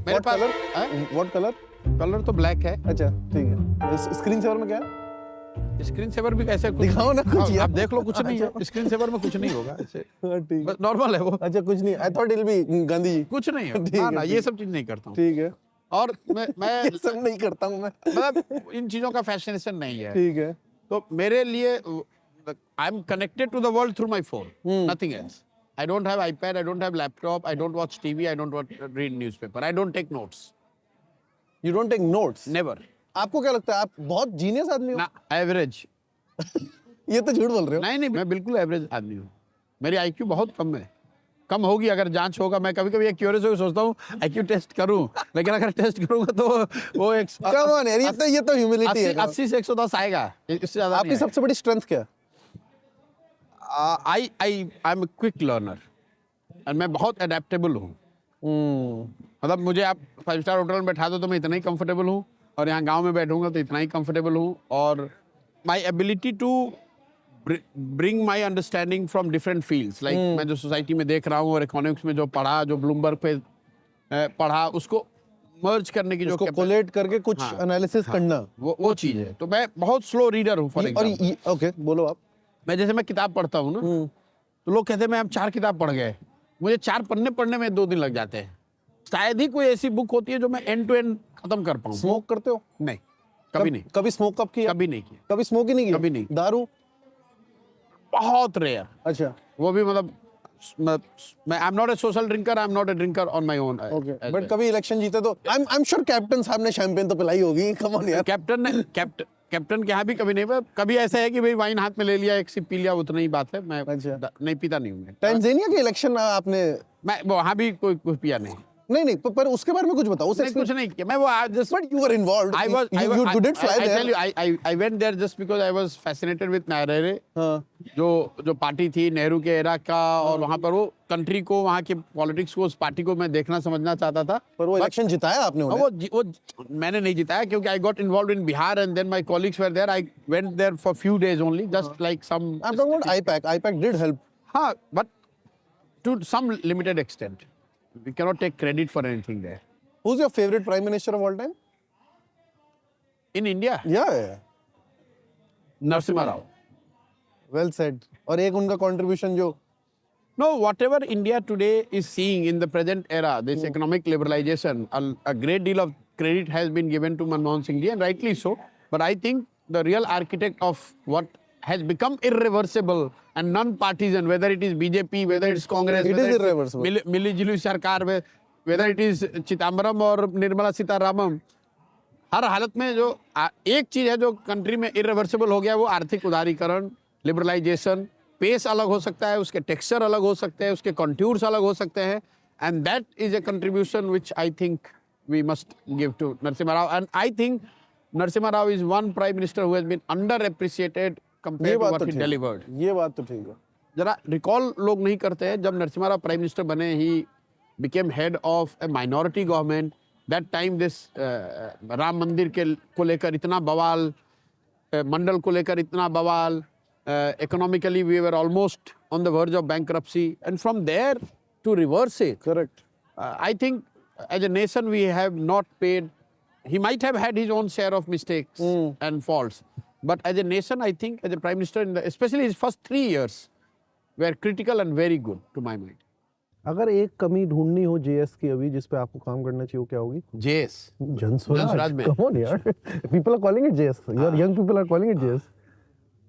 मेरे What पास color? हैं? What colour? कलर तो ब्लैक है। अच्छा ठीक है। स्क्रीन सेवर में क्या है? स्क्रीन सेवर भी कैसे कुछ दिखाओ ना कुछ हाँ, यार। आप देख लो, कुछ नहीं है स्क्रीन सेवर में, कुछ नहीं होगा ऐसे, हाँ, ठीक है। बस नॉर्मल है वो, अच्छा कुछ नहीं, I thought it will be Gandhi ji. कुछ नहीं है। ठीक है, ना ना ठीक ये है। सब चीज नहीं करता हूँ। ठीक है, और मैं ये सब नहीं करता हूँ मैं। मतलब इन चीजों का फैसिनेशन नहीं है। ठीक है। तो मेरे लिए I am connected to the world through my phone, nothing else. I don't have iPad, I don't have laptop, I don't watch TV, I don't read newspaper, I don't take notes, you don't take notes? Never. आपको क्या लगता है आप बहुत जीनियस आदमी हो? ना एवरेज। ये तो झूठ बोल रहे हो। नहीं मैं बिल्कुल एवरेज आदमी हूँ। मेरी आईक्यू बहुत कम है, कम होगी अगर जांच होगा। मैं कभी कभी एक क्यूरियस होकर सोचता हूँ आईक्यू टेस्ट करूँ, लेकिन अगर टेस्ट करूँगा तो वो एक कम ऑन यार, ये तो ह्यूमिलिटी है। 80 से 110 आएगा, इससे ज्यादा आपकी सबसे बड़ी स्ट्रेंथ क्या है? आई एम क्विक लर्नर और मैं बहुत अडेप्टेबल हूँ। मतलब मुझे आप 5 स्टार होटल में बैठा दो तो मैं इतना ही कंफर्टेबल हूँ, और यहाँ गांव में बैठूंगा तो इतना ही कंफर्टेबल हूँ। और my ability to bring my understanding from different fields, like मैं जो सोसाइटी में देख रहा हूँ और इकोनॉमिक्स में जो पढ़ा, जो ब्लूमबर्ग पे पढ़ा, उसको मर्ज करने की जो उसको कोलेट करके कुछ हाँ, एनालिसिस करना। वो चीज़ है। तो मैं बहुत स्लो रीडर हूँ। फॉर और एग्जाम्पल ओके बोलो आप। मैं किताब पढ़ता हूँ ना, तो लोग कहते हैं मैं अब 4 किताब पढ़ गए, मुझे 4 पन्ने पढ़ने में 2 दिन लग जाते हैं। शायद ही कोई ऐसी बुक होती है जो मैं एंड टू एंड खत्म कर पाऊँ। स्मोक करते हो? नहीं, कभी नहीं, कभी स्मोक कब किया? कभी नहीं किया, कभी स्मोक ही नहीं किया? कभी नहीं। दारू? बहुत रेयर। अच्छा वो भी मतलब मैं I am not a social drinker, I am not a drinker on my own. Okay, but कभी इलेक्शन जीते तो आई एम श्योर कैप्टन साहब ने शैंपेन तो पिलाई होगी। कम ऑन यार। कैप्टन के यहाँ भी कभी नहीं, कभी ऐसा है कि भाई वाइन हाथ में ले लिया, एक सिप पी लिया, उतना ही बात है। मैं अच्छा। नहीं पीता नहीं हूँ मैं। टैंजानिया के इलेक्शन आपने? मैं वहाँ भी कोई पिया नहीं। नहीं पर उसके बारे में कुछ बताओ। नहीं, कुछ नहीं किया मैं। वो just But you were involved. You did fly there. I went there just because I was fascinated with Nyerere. हाँ। जो पार्टी थी नेहरू के एरा का, और वहाँ पर वो कंट्री को, वहाँ के पॉलिटिक्स को, उस पार्टी को मैं देखना समझना चाहता था। पर वो इलेक्शन जिताया आपने उन्हें? वो मैंने नहीं जिताया, क्योंकि I got involved in Bihar and then my colleagues were there. I went there for few days only, just like some. I'm talking about IPAC. IPAC did help. हाँ, but to some limited extent. We cannot take credit for anything there. Who's your favorite prime minister of all time? In India, Yeah. Narasimha Rao. Well said. और एक उनका contribution जो No, whatever India today is seeing in the present era, this economic liberalization, a great deal of credit has been given to Manmohan Singh ji, and rightly so. But I think the real architect of what has become irreversible and non-partisan, whether it is BJP, whether it's Congress, It is irreversible. मिली-जुली सरकार, whether it is चिदम्बरम और निर्मला सीतारामन, हर हालत में जो एक चीज है जो कंट्री में इरिवर्सिबल हो गया, वो आर्थिक उदारीकरण, लिबरलाइजेशन। पेस अलग हो सकता है, उसके टेक्सचर अलग हो सकते हैं, उसके कॉन्ट्यूर्स अलग हो सकते हैं, and that is a contribution which I think we must give to Narasimha Rao. And I think Narasimha Rao is one prime minister who has been underappreciated compare to what he delivered. ये बात तो ठीक है। जरा रिकॉल लोग नहीं करते हैं, जब नरसिम्हा राव प्राइम मिनिस्टर बने, he became head of A minority government. That time this Ram मंदिर को लेकर इतना बवाल, मंडल को लेकर इतना बवाल, economically we were almost on the verge of bankruptcy, and from there to reverse it, Correct. I think as a nation we have not paid. He might have had his own share of mistakes and faults, but as a nation I think as a prime minister, especially his first 3 years were critical and very good to my mind. अगर एक कमी ढूंढनी हो जेएस की अभी जिस पे आपको काम करना चाहिए, वो क्या होगी? JS, जनस्वराज में। Come on यार, people are calling it JS. Your young people are calling it JS.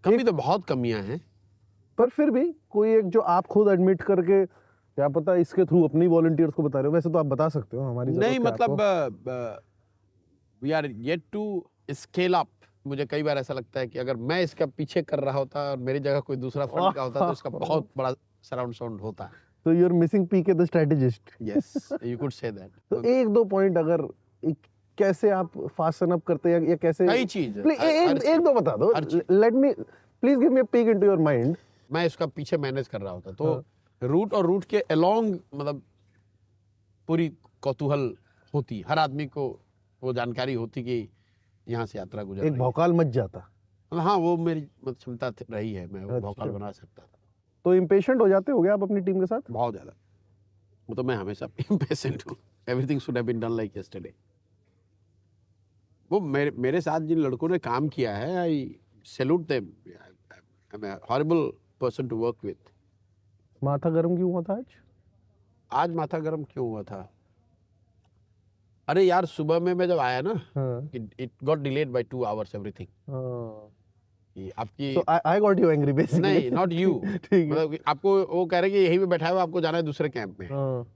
कमी तो बहुत कमियां हैं, पर फिर भी कोई एक जो आप खुद एडमिट करके, क्या पता इसके थ्रू अपनी वॉलंटियर्स को बता रहे हो, वैसे तो आप बता सकते हो, हमारी नहीं जरूरत है मतलब आपको। We are yet to scale up. मुझे कई बार ऐसा लगता है कि अगर मैं इसका पीछे कर रहा होता और मेरी जगह कोई दूसरा फंड का होता तो इसका बहुत बड़ा सराउंड साउंड होता। तो you are missing PK the strategist. Yes, you could say that. तो एक दो पॉइंट अगर कैसे आप फास्टन अप करते हैं या कैसे, कई चीज एक दो बता दो। Let me please give me a peak into your mind. मैं इसका पीछे मैनेज कर रहा होता तो रूट और रूट के अलोंग मतलब पूरी कौतूहल होती, हर आदमी को वो जानकारी होती कि यहाँ से यात्रा गुजर एक भौकाल मच जाता। हाँ, वो मेरी क्षमता रही है, मैं वो भौकाल बना सकता था। तो इम्पेशेंट हो जाते हो गया आप अपनी टीम के साथ? बहुत ज्यादा। वो तो मैं हमेशा impatient हूँ. Everything should have been done like yesterday. वो मेरे साथ जिन लड़कों ने काम किया है, I salute them. I'm a horrible person to work with. माथा गर्म क्यों हुआ था आज? आज माथा गर्म क्यों हुआ था? अरे यार, सुबह में मैं जब आया ना, it got delayed by 2 hours everything. आपकी So I got you angry basically. नहीं, not you. ठीक है. मतलब आपको वो कह रहे कि यहीं पे बैठा है, आपको जाना है दूसरे कैंप में.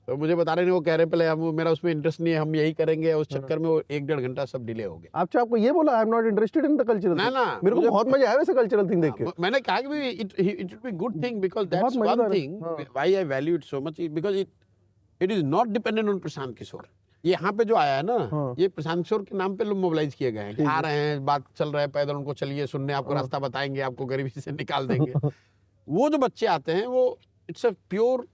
तो मुझे बता रहे नहीं, वो कह रहे पहले हम मेरा उसमें इंटरेस्ट नहीं है, हम यही करेंगे. उस चक्कर में वो 1-1.5 घंटा सब डिले हो गया. अच्छा, आपको ये बोला आई am not interested in the cultural? ना, ना, मेरे को मुझे- बहुत मजा आया वैसे कल्चरल थिंग देख के. मैंने कहा कि it would be good thing because that's बहुत one मजेदार है. thing हाँ. why I value it so much because it is not dependent on Prashant Kishor. ये यहाँ पे जो आया है ना, हाँ. ये प्रशांत किशोर के नाम पे लोग मोबिलाइज किए गए हैं. आ रहे हैं, बात चल रहा है, पैदल उनको चलिए, सुनने आपको रास्ता बताएंगे, आपको गरीबी से निकाल देंगे. वो जो बच्चे आते हैं, वो it's a pure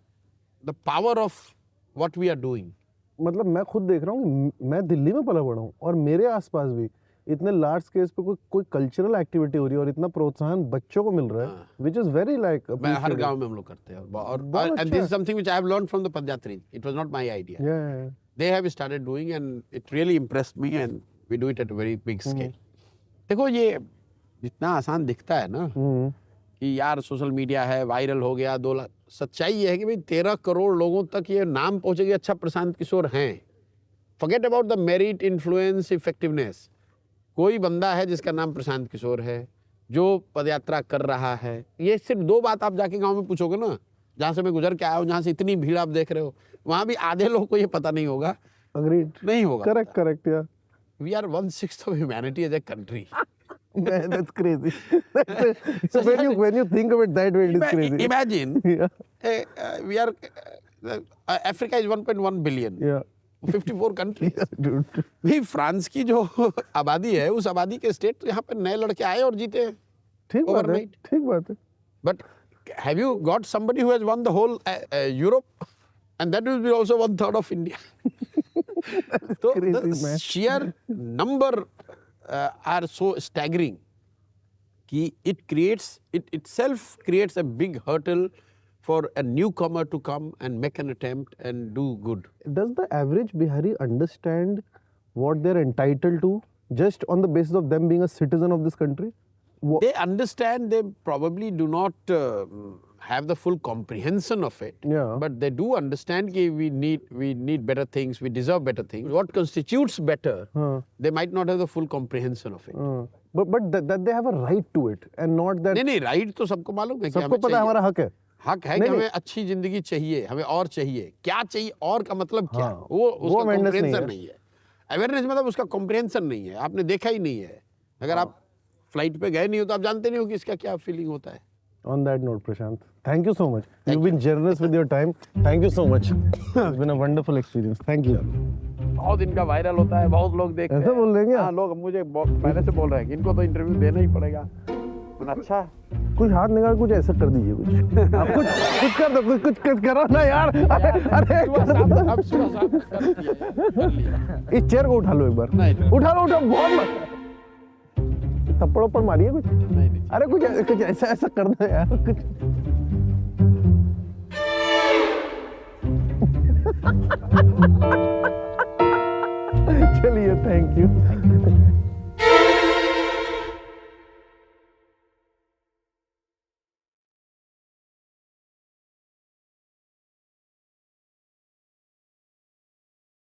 the power of what we are doing. मतलब मैं खुद देख रहा हूँ, मैं दिल्ली में पला बड़ा हूँ और मेरे आसपास भी इतने लार्ज स्केल पे कोई कल्चरल एक्टिविटी हो रही है और इतना प्रोत्साहन बच्चों को मिल रहा है, विच इज वेरी लाइक. मैं हर गांव में हम लोग करते हैं. और बहुत and this is something which I have learned from the padyatri. It was not my idea. They have started doing and it really impressed me and we do it at a very big scale. देखो, ये जितना आसान दिखता है ना कि यार सोशल मीडिया है, वायरल हो गया, 2 लाख. सच्चाई ये है कि भाई 13 करोड़ लोगों तक ये नाम पहुंचेगी. अच्छा, प्रशांत किशोर हैं. Forget about the merit, influence, effectiveness. कोई बंदा है जिसका नाम प्रशांत किशोर है, जो पदयात्रा कर रहा है. ये सिर्फ 2 बात आप जाके गाँव में पूछोगे ना, जहाँ से मैं गुजर के आया हूँ, जहाँ से इतनी भीड़ आप देख रहे हो, वहाँ भी आधे लोगों को ये पता नहीं होगा. Agreed. नहीं होगा. Correct, yeah. We are 1/6 of humanity as a country. Man, that's crazy. So when you think of it that way, it is crazy. Imagine, Yeah. we are Africa is 1.1 billion. Yeah. 54 countries. Dude. भाई फ्रांस की जो आबादी है, उस आबादी के स्टेट तो यहाँ पे नए लड़के आए और जीते हैं. ठीक बात है. Overnight. ठीक बात है. But have you got somebody who has won the whole Europe? And that will be also 1/3 of India. So crazy, the man. sheer number are so staggering कि it itself creates a big hurdle for a newcomer to come and make an attempt and do good. Does the average Bihari understand what they're entitled to just on the basis of them being a citizen of this country? They understand, they probably do not have the full comprehension of it. Yeah. But they do understand that we need better things, we deserve better things. What constitutes better, they might not have the full comprehension of it. But that they have a right to it and not that. नहीं, राइट तो सबको मालूम है कि सबको हमें पता है चाहिए. हमारा हक है. हक है कि हमें अच्छी जिंदगी चाहिए, हमें और चाहिए. क्या चाहिए और का मतलब क्या? हाँ, वो उसका awareness नहीं कॉम्प्रिहेंशन है. नहीं है. अवेयरनेस मतलब उसका कॉम्प्रिहेंशन नहीं है. आपने देखा ही नहीं है. अगर आप फ्लाइट पे गए नहीं हो तो आप जानते नहीं हो कि इसका क्या फीलिंग होता है. On that note, Prashant, thank you so much. You've been generous with your time. Thank you so much. It's been a wonderful experience. Thank you. बहुत इनका वायरल होता है, बहुत लोग देखते हैं. ऐसा बोल रहे हैं क्या? हाँ, लोग मुझे पहले से बोल रहे हैं कि इनको तो इंटरव्यू देना ही पड़ेगा. अच्छा, कुछ हाथ निकाल, कुछ ऐसा कर दीजिए. कुछ आप कुछ कर दो, कुछ करो ना यार. अरे अब सुबह साहब कर दिया. इस चेयर को उठा लो एक बार. नहीं. उठा लो, बहुत थप्पड़ पर मारिए कुछ. नहीं. अरे कुछ ऐसा कर दो यार. कुछ चलिए, थैंक यू.